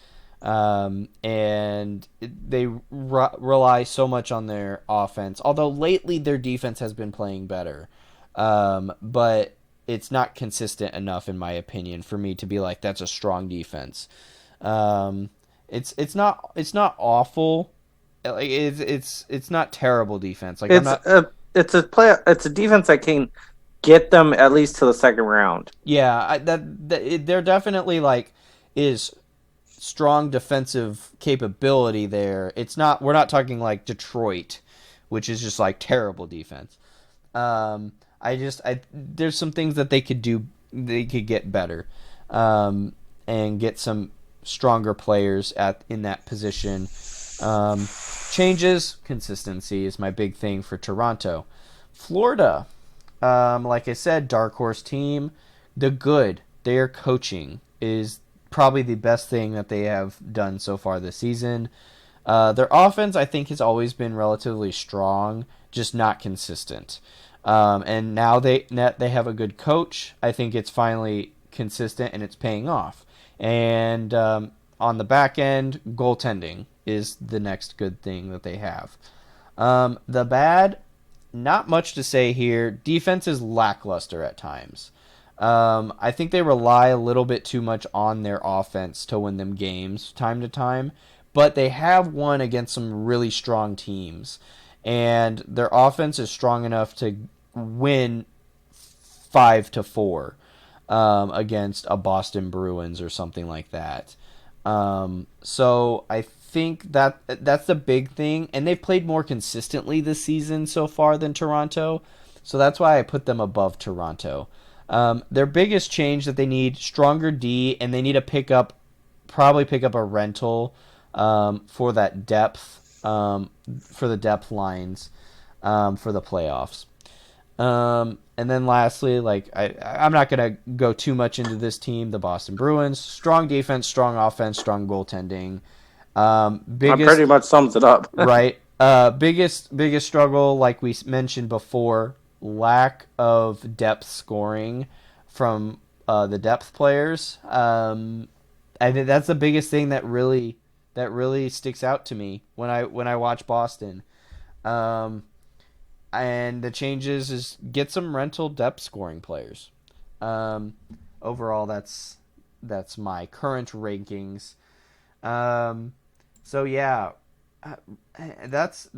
and they rely so much on their offense. Although lately their defense has been playing better, but it's not consistent enough, in my opinion, for me to be like that's a strong defense. Um, it's not awful. Like it's not terrible defense. Like I'm It's not. a it's a defense that can get them at least to the second round. Yeah, they're definitely like is strong defensive capability there. It's not. We're not talking like Detroit, which is just like terrible defense. I there's some things that they could do. They could get better, and get some stronger players at in that position. Um, Changes consistency is my big thing for Toronto. Florida, like I said, dark horse team. The good their coaching is probably the best thing that they have done so far this season. Their offense, I think, has always been relatively strong, just not consistent. And now they have a good coach. I think it's finally consistent and it's paying off. And on the back end, goaltending is the next good thing that they have. The bad, not much to say here. Defense is lackluster at times. I think they rely a little bit too much on their offense to win them games time to time, but they have won against some really strong teams, and their offense is strong enough to win 5-4 against a Boston Bruins or something like that. So I think that's the big thing, and they've played more consistently this season so far than Toronto, so that's why I put them above Toronto. Their biggest change that they need stronger D, and they need to probably pick up a rental for that depth, for the depth lines for the playoffs. And then lastly, like I'm not gonna go too much into this team, the Boston Bruins. Strong defense, strong offense, strong goaltending. That pretty Biggest much sums it up. right. Biggest struggle, like we mentioned before, lack of depth scoring from the depth players. I think that's the biggest thing that really sticks out to me when I watch Boston. Um, and the changes is get some rental depth scoring players. Um, Overall, that's my current rankings. Um, so yeah, uh, that's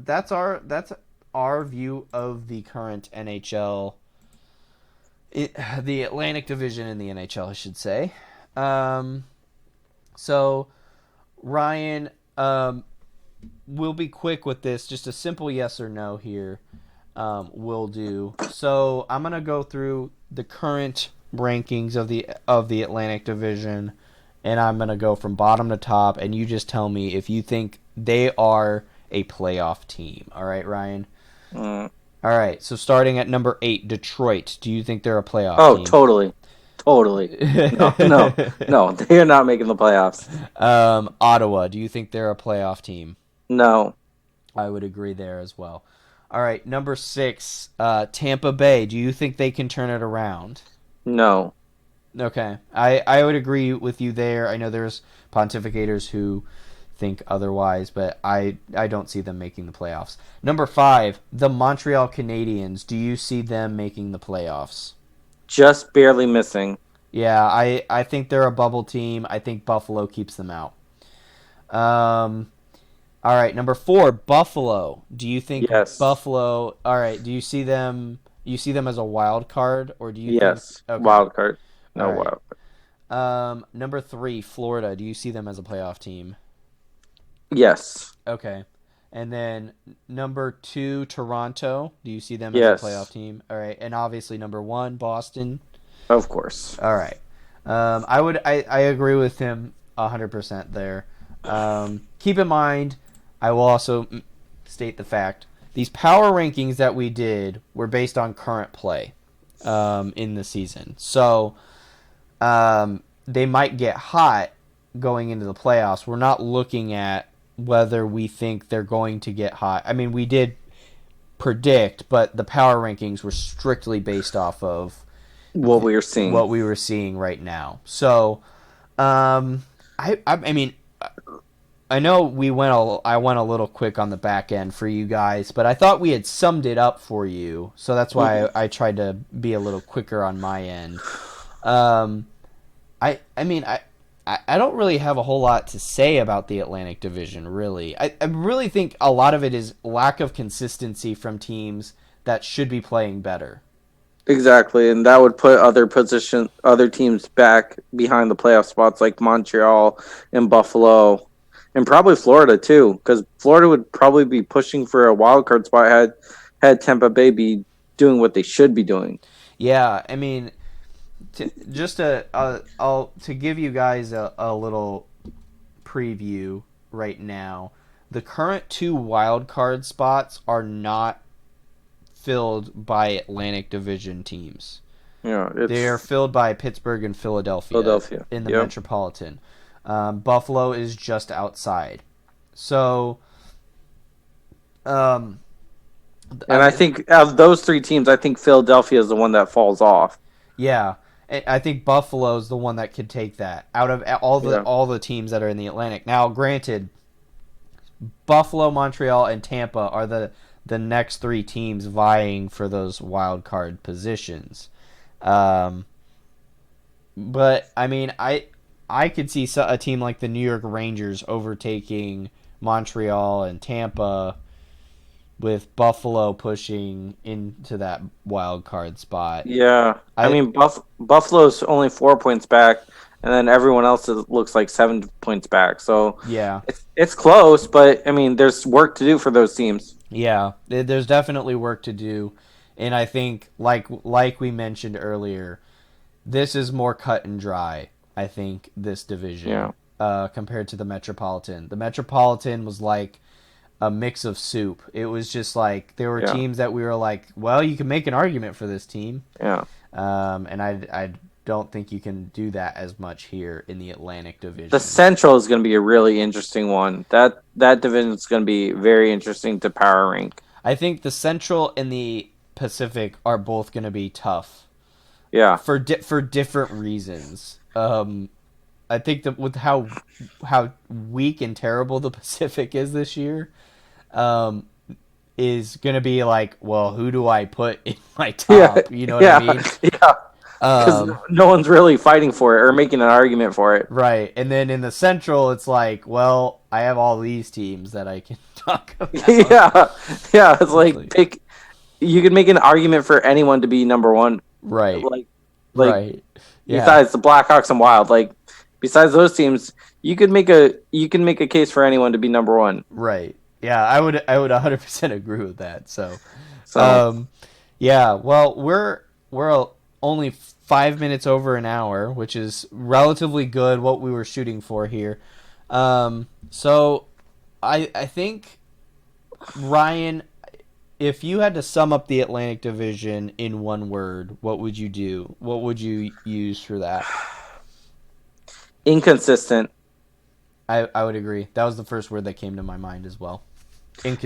our view of the current NHL, the Atlantic Division in the NHL, I should say. Um, so Ryan, we'll be quick with this. Just a simple yes or no here. Will do. So I'm gonna go through the current rankings of the Atlantic Division, and I'm gonna go from bottom to top, and you just tell me if you think they are a playoff team. All right, Ryan. Mm. All right. So starting at number 8, Detroit. Do you think they're a playoff Oh, team? totally. Totally. No, no, no. They are not making the playoffs. Ottawa. Do you think they're a playoff team? No, I would agree there as well. All right, number 6, Tampa Bay. Do you think they can turn it around? no. Okay, I would agree with you there. I know there's pontificators who think otherwise, but I don't see them making the playoffs. Number 5, the Montreal Canadiens. Do you see them making the playoffs? Just barely missing. Yeah, I think they're a bubble team. I think Buffalo keeps them out. Um, all right, number 4, Buffalo. Do you think Yes. Buffalo? All right, do you see them? You see them as a wild card, or do you think? Yes. Okay, Wild card. all No right. wild card. Number 3, Florida. Do you see them as a playoff team? Yes. Okay, and then number 2, Toronto. Do you see them as a playoff Yes. team? All right, and obviously number 1, Boston. Of course. All right. I agree with him 100% there. Keep in mind, I will also state the fact these power rankings that we did were based on current play in the season. So they might get hot going into the playoffs. We're not looking at whether we think they're going to get hot. I mean, we did predict, but the power rankings were strictly based off of What we are seeing. what we were seeing right now. So, um, I mean, I know I went a little quick on the back end for you guys, but I thought we had summed it up for you, so that's why Mhm. I tried to be a little quicker on my end. Um, I mean I don't really have a whole lot to say about the Atlantic Division, really. I really think a lot of it is lack of consistency from teams that should be playing better. Exactly, and that would put other teams back behind the playoff spots like Montreal and Buffalo, and probably Florida too, because Florida would probably be pushing for a wild card spot had Tampa Bay be doing what they should be doing. Yeah, I mean, to give you guys a little preview right now, the current 2 wild card spots are not filled by Atlantic Division teams. Yeah, They are it's filled by Pittsburgh and Philadelphia Philadelphia. in the Yep. Metropolitan. Buffalo is just outside. So, um, And I think of those three teams, I think Philadelphia is the one that falls off. yeah, I think Buffalo's the one that could take that out of all the Yeah. all the teams that are in the Atlantic. Now, granted, Buffalo, Montreal, and Tampa are the next 3 teams vying for those wild card positions. Um, but I mean, I could see a team like the New York Rangers overtaking Montreal and Tampa, with Buffalo pushing into that wild card spot. Yeah. I I mean, Buffalo's only 4 points back and then everyone else looks like 7 points back. So Yeah. it's close, but I mean, there's work to do for those teams. Yeah, there's definitely work to do, and I think like we mentioned earlier, this is more cut and dry. I think this Yeah, division compared to the Metropolitan. The Metropolitan was like a mix of soup. It was just like there were yeah, teams that we were like, well, you can make an argument for this team, yeah. and I don't think you can do that as much here in the Atlantic The Division. Central is going to be a really interesting one. That division is going to be very interesting to power rank. I think the Central and the Pacific are both going to be tough Yeah, for different reasons. I think that with how weak and terrible the Pacific is this year, um, is gonna be like, well, who do I put in my yeah, top? You know what I yeah, mean? yeah. Because Um, no one's really fighting for it or making an argument for it. right. And then in the Central, it's like, well, I have all these teams that I can talk about. Yeah, yeah. It's It's like like, pick. You can make an argument for anyone to be number one. right, Like, like right, yeah, besides the Blackhawks and Wild, like besides those teams, you can make a case for anyone to be number one. right, yeah. I would 100% agree with that. So, So um, yeah. Well, we're only 5 minutes over an hour, which is relatively good. What we were shooting for here. So I think Ryan, if you had to sum up the Atlantic Division in one word, what would you do? What would you use for that? inconsistent. I would agree. That was the first word that came to my mind as well.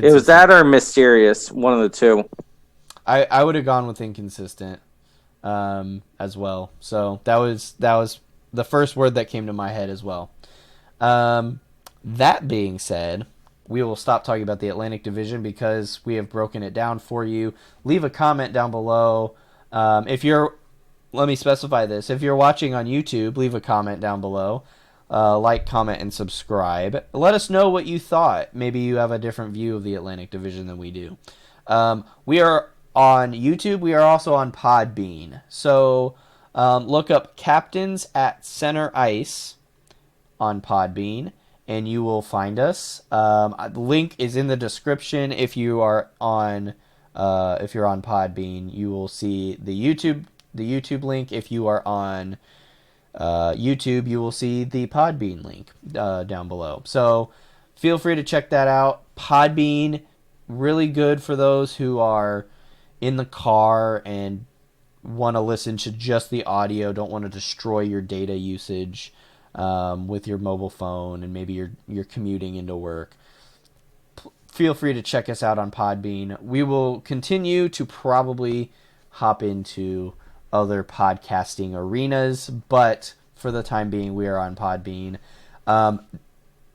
It was Inconsistent. that or mysterious, one of the two. I would have gone with inconsistent as well. So that was the first word that came to my head as well. Um, that being said, we will stop talking about the Atlantic Division because we have broken it down for you. Leave a comment down below. If you're, let me specify this. If you're watching on YouTube, leave a comment down below. Like, comment, and subscribe. Let us know what you thought. Maybe you have a different view of the Atlantic Division than we do. We are on YouTube. We are also on PodBean. So look up Captains at Center Ice on Podbean, and you will find us. The link is in the description. If you're on Podbean, you will see the YouTube link. If you are on YouTube, you will see the Podbean link down below. So feel free to check that out. Podbean, really good for those who are in the car and want to listen to just the audio, don't want to destroy your data usage with your mobile phone, and maybe you're commuting into work. Feel free to check us out on Podbean. We will continue to probably hop into other podcasting arenas, but for the time being, we are on Podbean.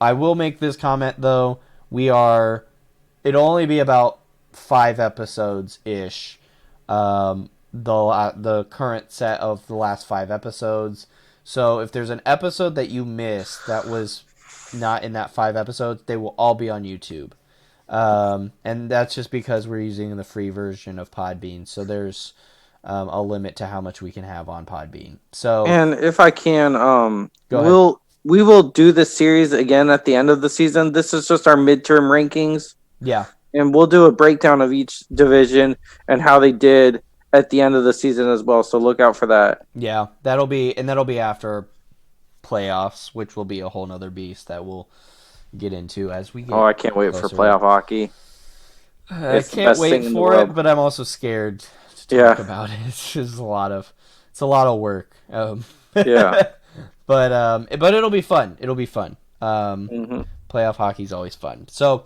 I will make this comment though. It'll only be about 5 episodes ish. The current set of the last 5 episodes. So if there's an episode that you missed that was not in that 5 episodes, they will all be on YouTube. And that's just because we're using the free version of Podbean. So there's a limit to how much we can have on Podbean. So And if I can, go ahead. we will do this series again at the end of the season. This is just our midterm rankings, Yeah. and we'll do a breakdown of each division and how they did at the end of the season as well. So look out for that. Yeah. That'll be after playoffs, which will be a whole nother beast that we'll get into as we Oh, get I can't wait for closer. playoff hockey. I It's the can't best wait thing in the for it, world. but I'm also scared to talk Yeah, about it. It's a lot of work. yeah. But it'll be fun. It'll be fun. Hmm. Playoff hockey is always fun. So,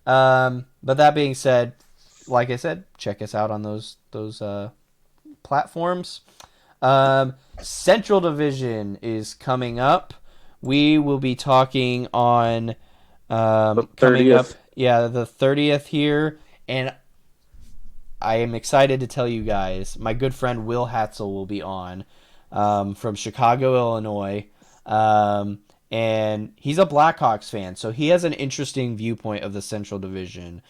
but that being said, like I said, check us out on those platforms. Central Division is coming up. We will be talking on The coming up, 30th. yeah, the 30th here, and I am excited to tell you guys. My good friend Will Hatzel will be on from Chicago, Illinois, and he's a Blackhawks fan, so he has an interesting viewpoint of the Central Division,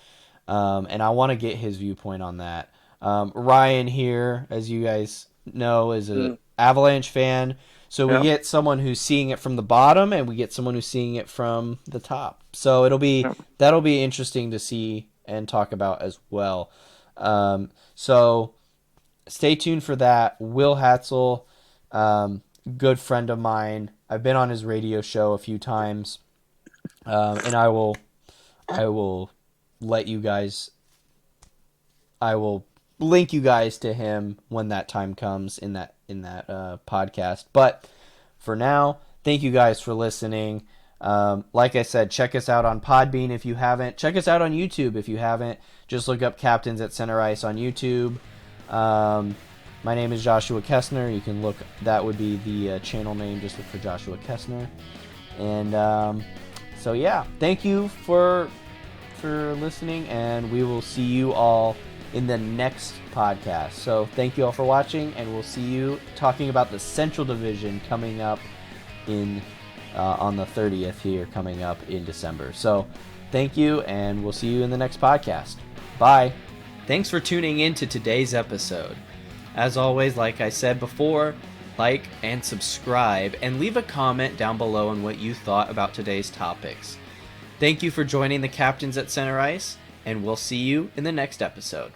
and I want to get his viewpoint on that. Ryan here, as you guys know, is a Avalanche fan. So we Yeah. get someone who's seeing it from the bottom, and we get someone who's seeing it from the top. So that'll be interesting to see and talk about as well. So stay tuned for that. Will Hatzel, good friend of mine. I've been on his radio show a few times, and I will let you guys. I will link you guys to him when that time comes in that podcast. But for now, thank you guys for listening. Like I said, check us out on PodBean if you haven't. Check us out on YouTube if you haven't. Just look up Captains at Center Ice on YouTube. My name is Joshua Kessner. You can look, that would be the channel name. Just look for Joshua Kessner. And so yeah, thank you for listening, and we will see you all in the next podcast. So thank you all for watching, and we'll see you talking about the Central Division coming up in on the 30th here, coming up in December. So thank you, and we'll see you in the next podcast. Bye. Thanks for tuning in to today's episode. As always, like I said before, like and subscribe, and leave a comment down below on what you thought about today's topics. Thank you for joining the Captains at Center Ice, and we'll see you in the next episode.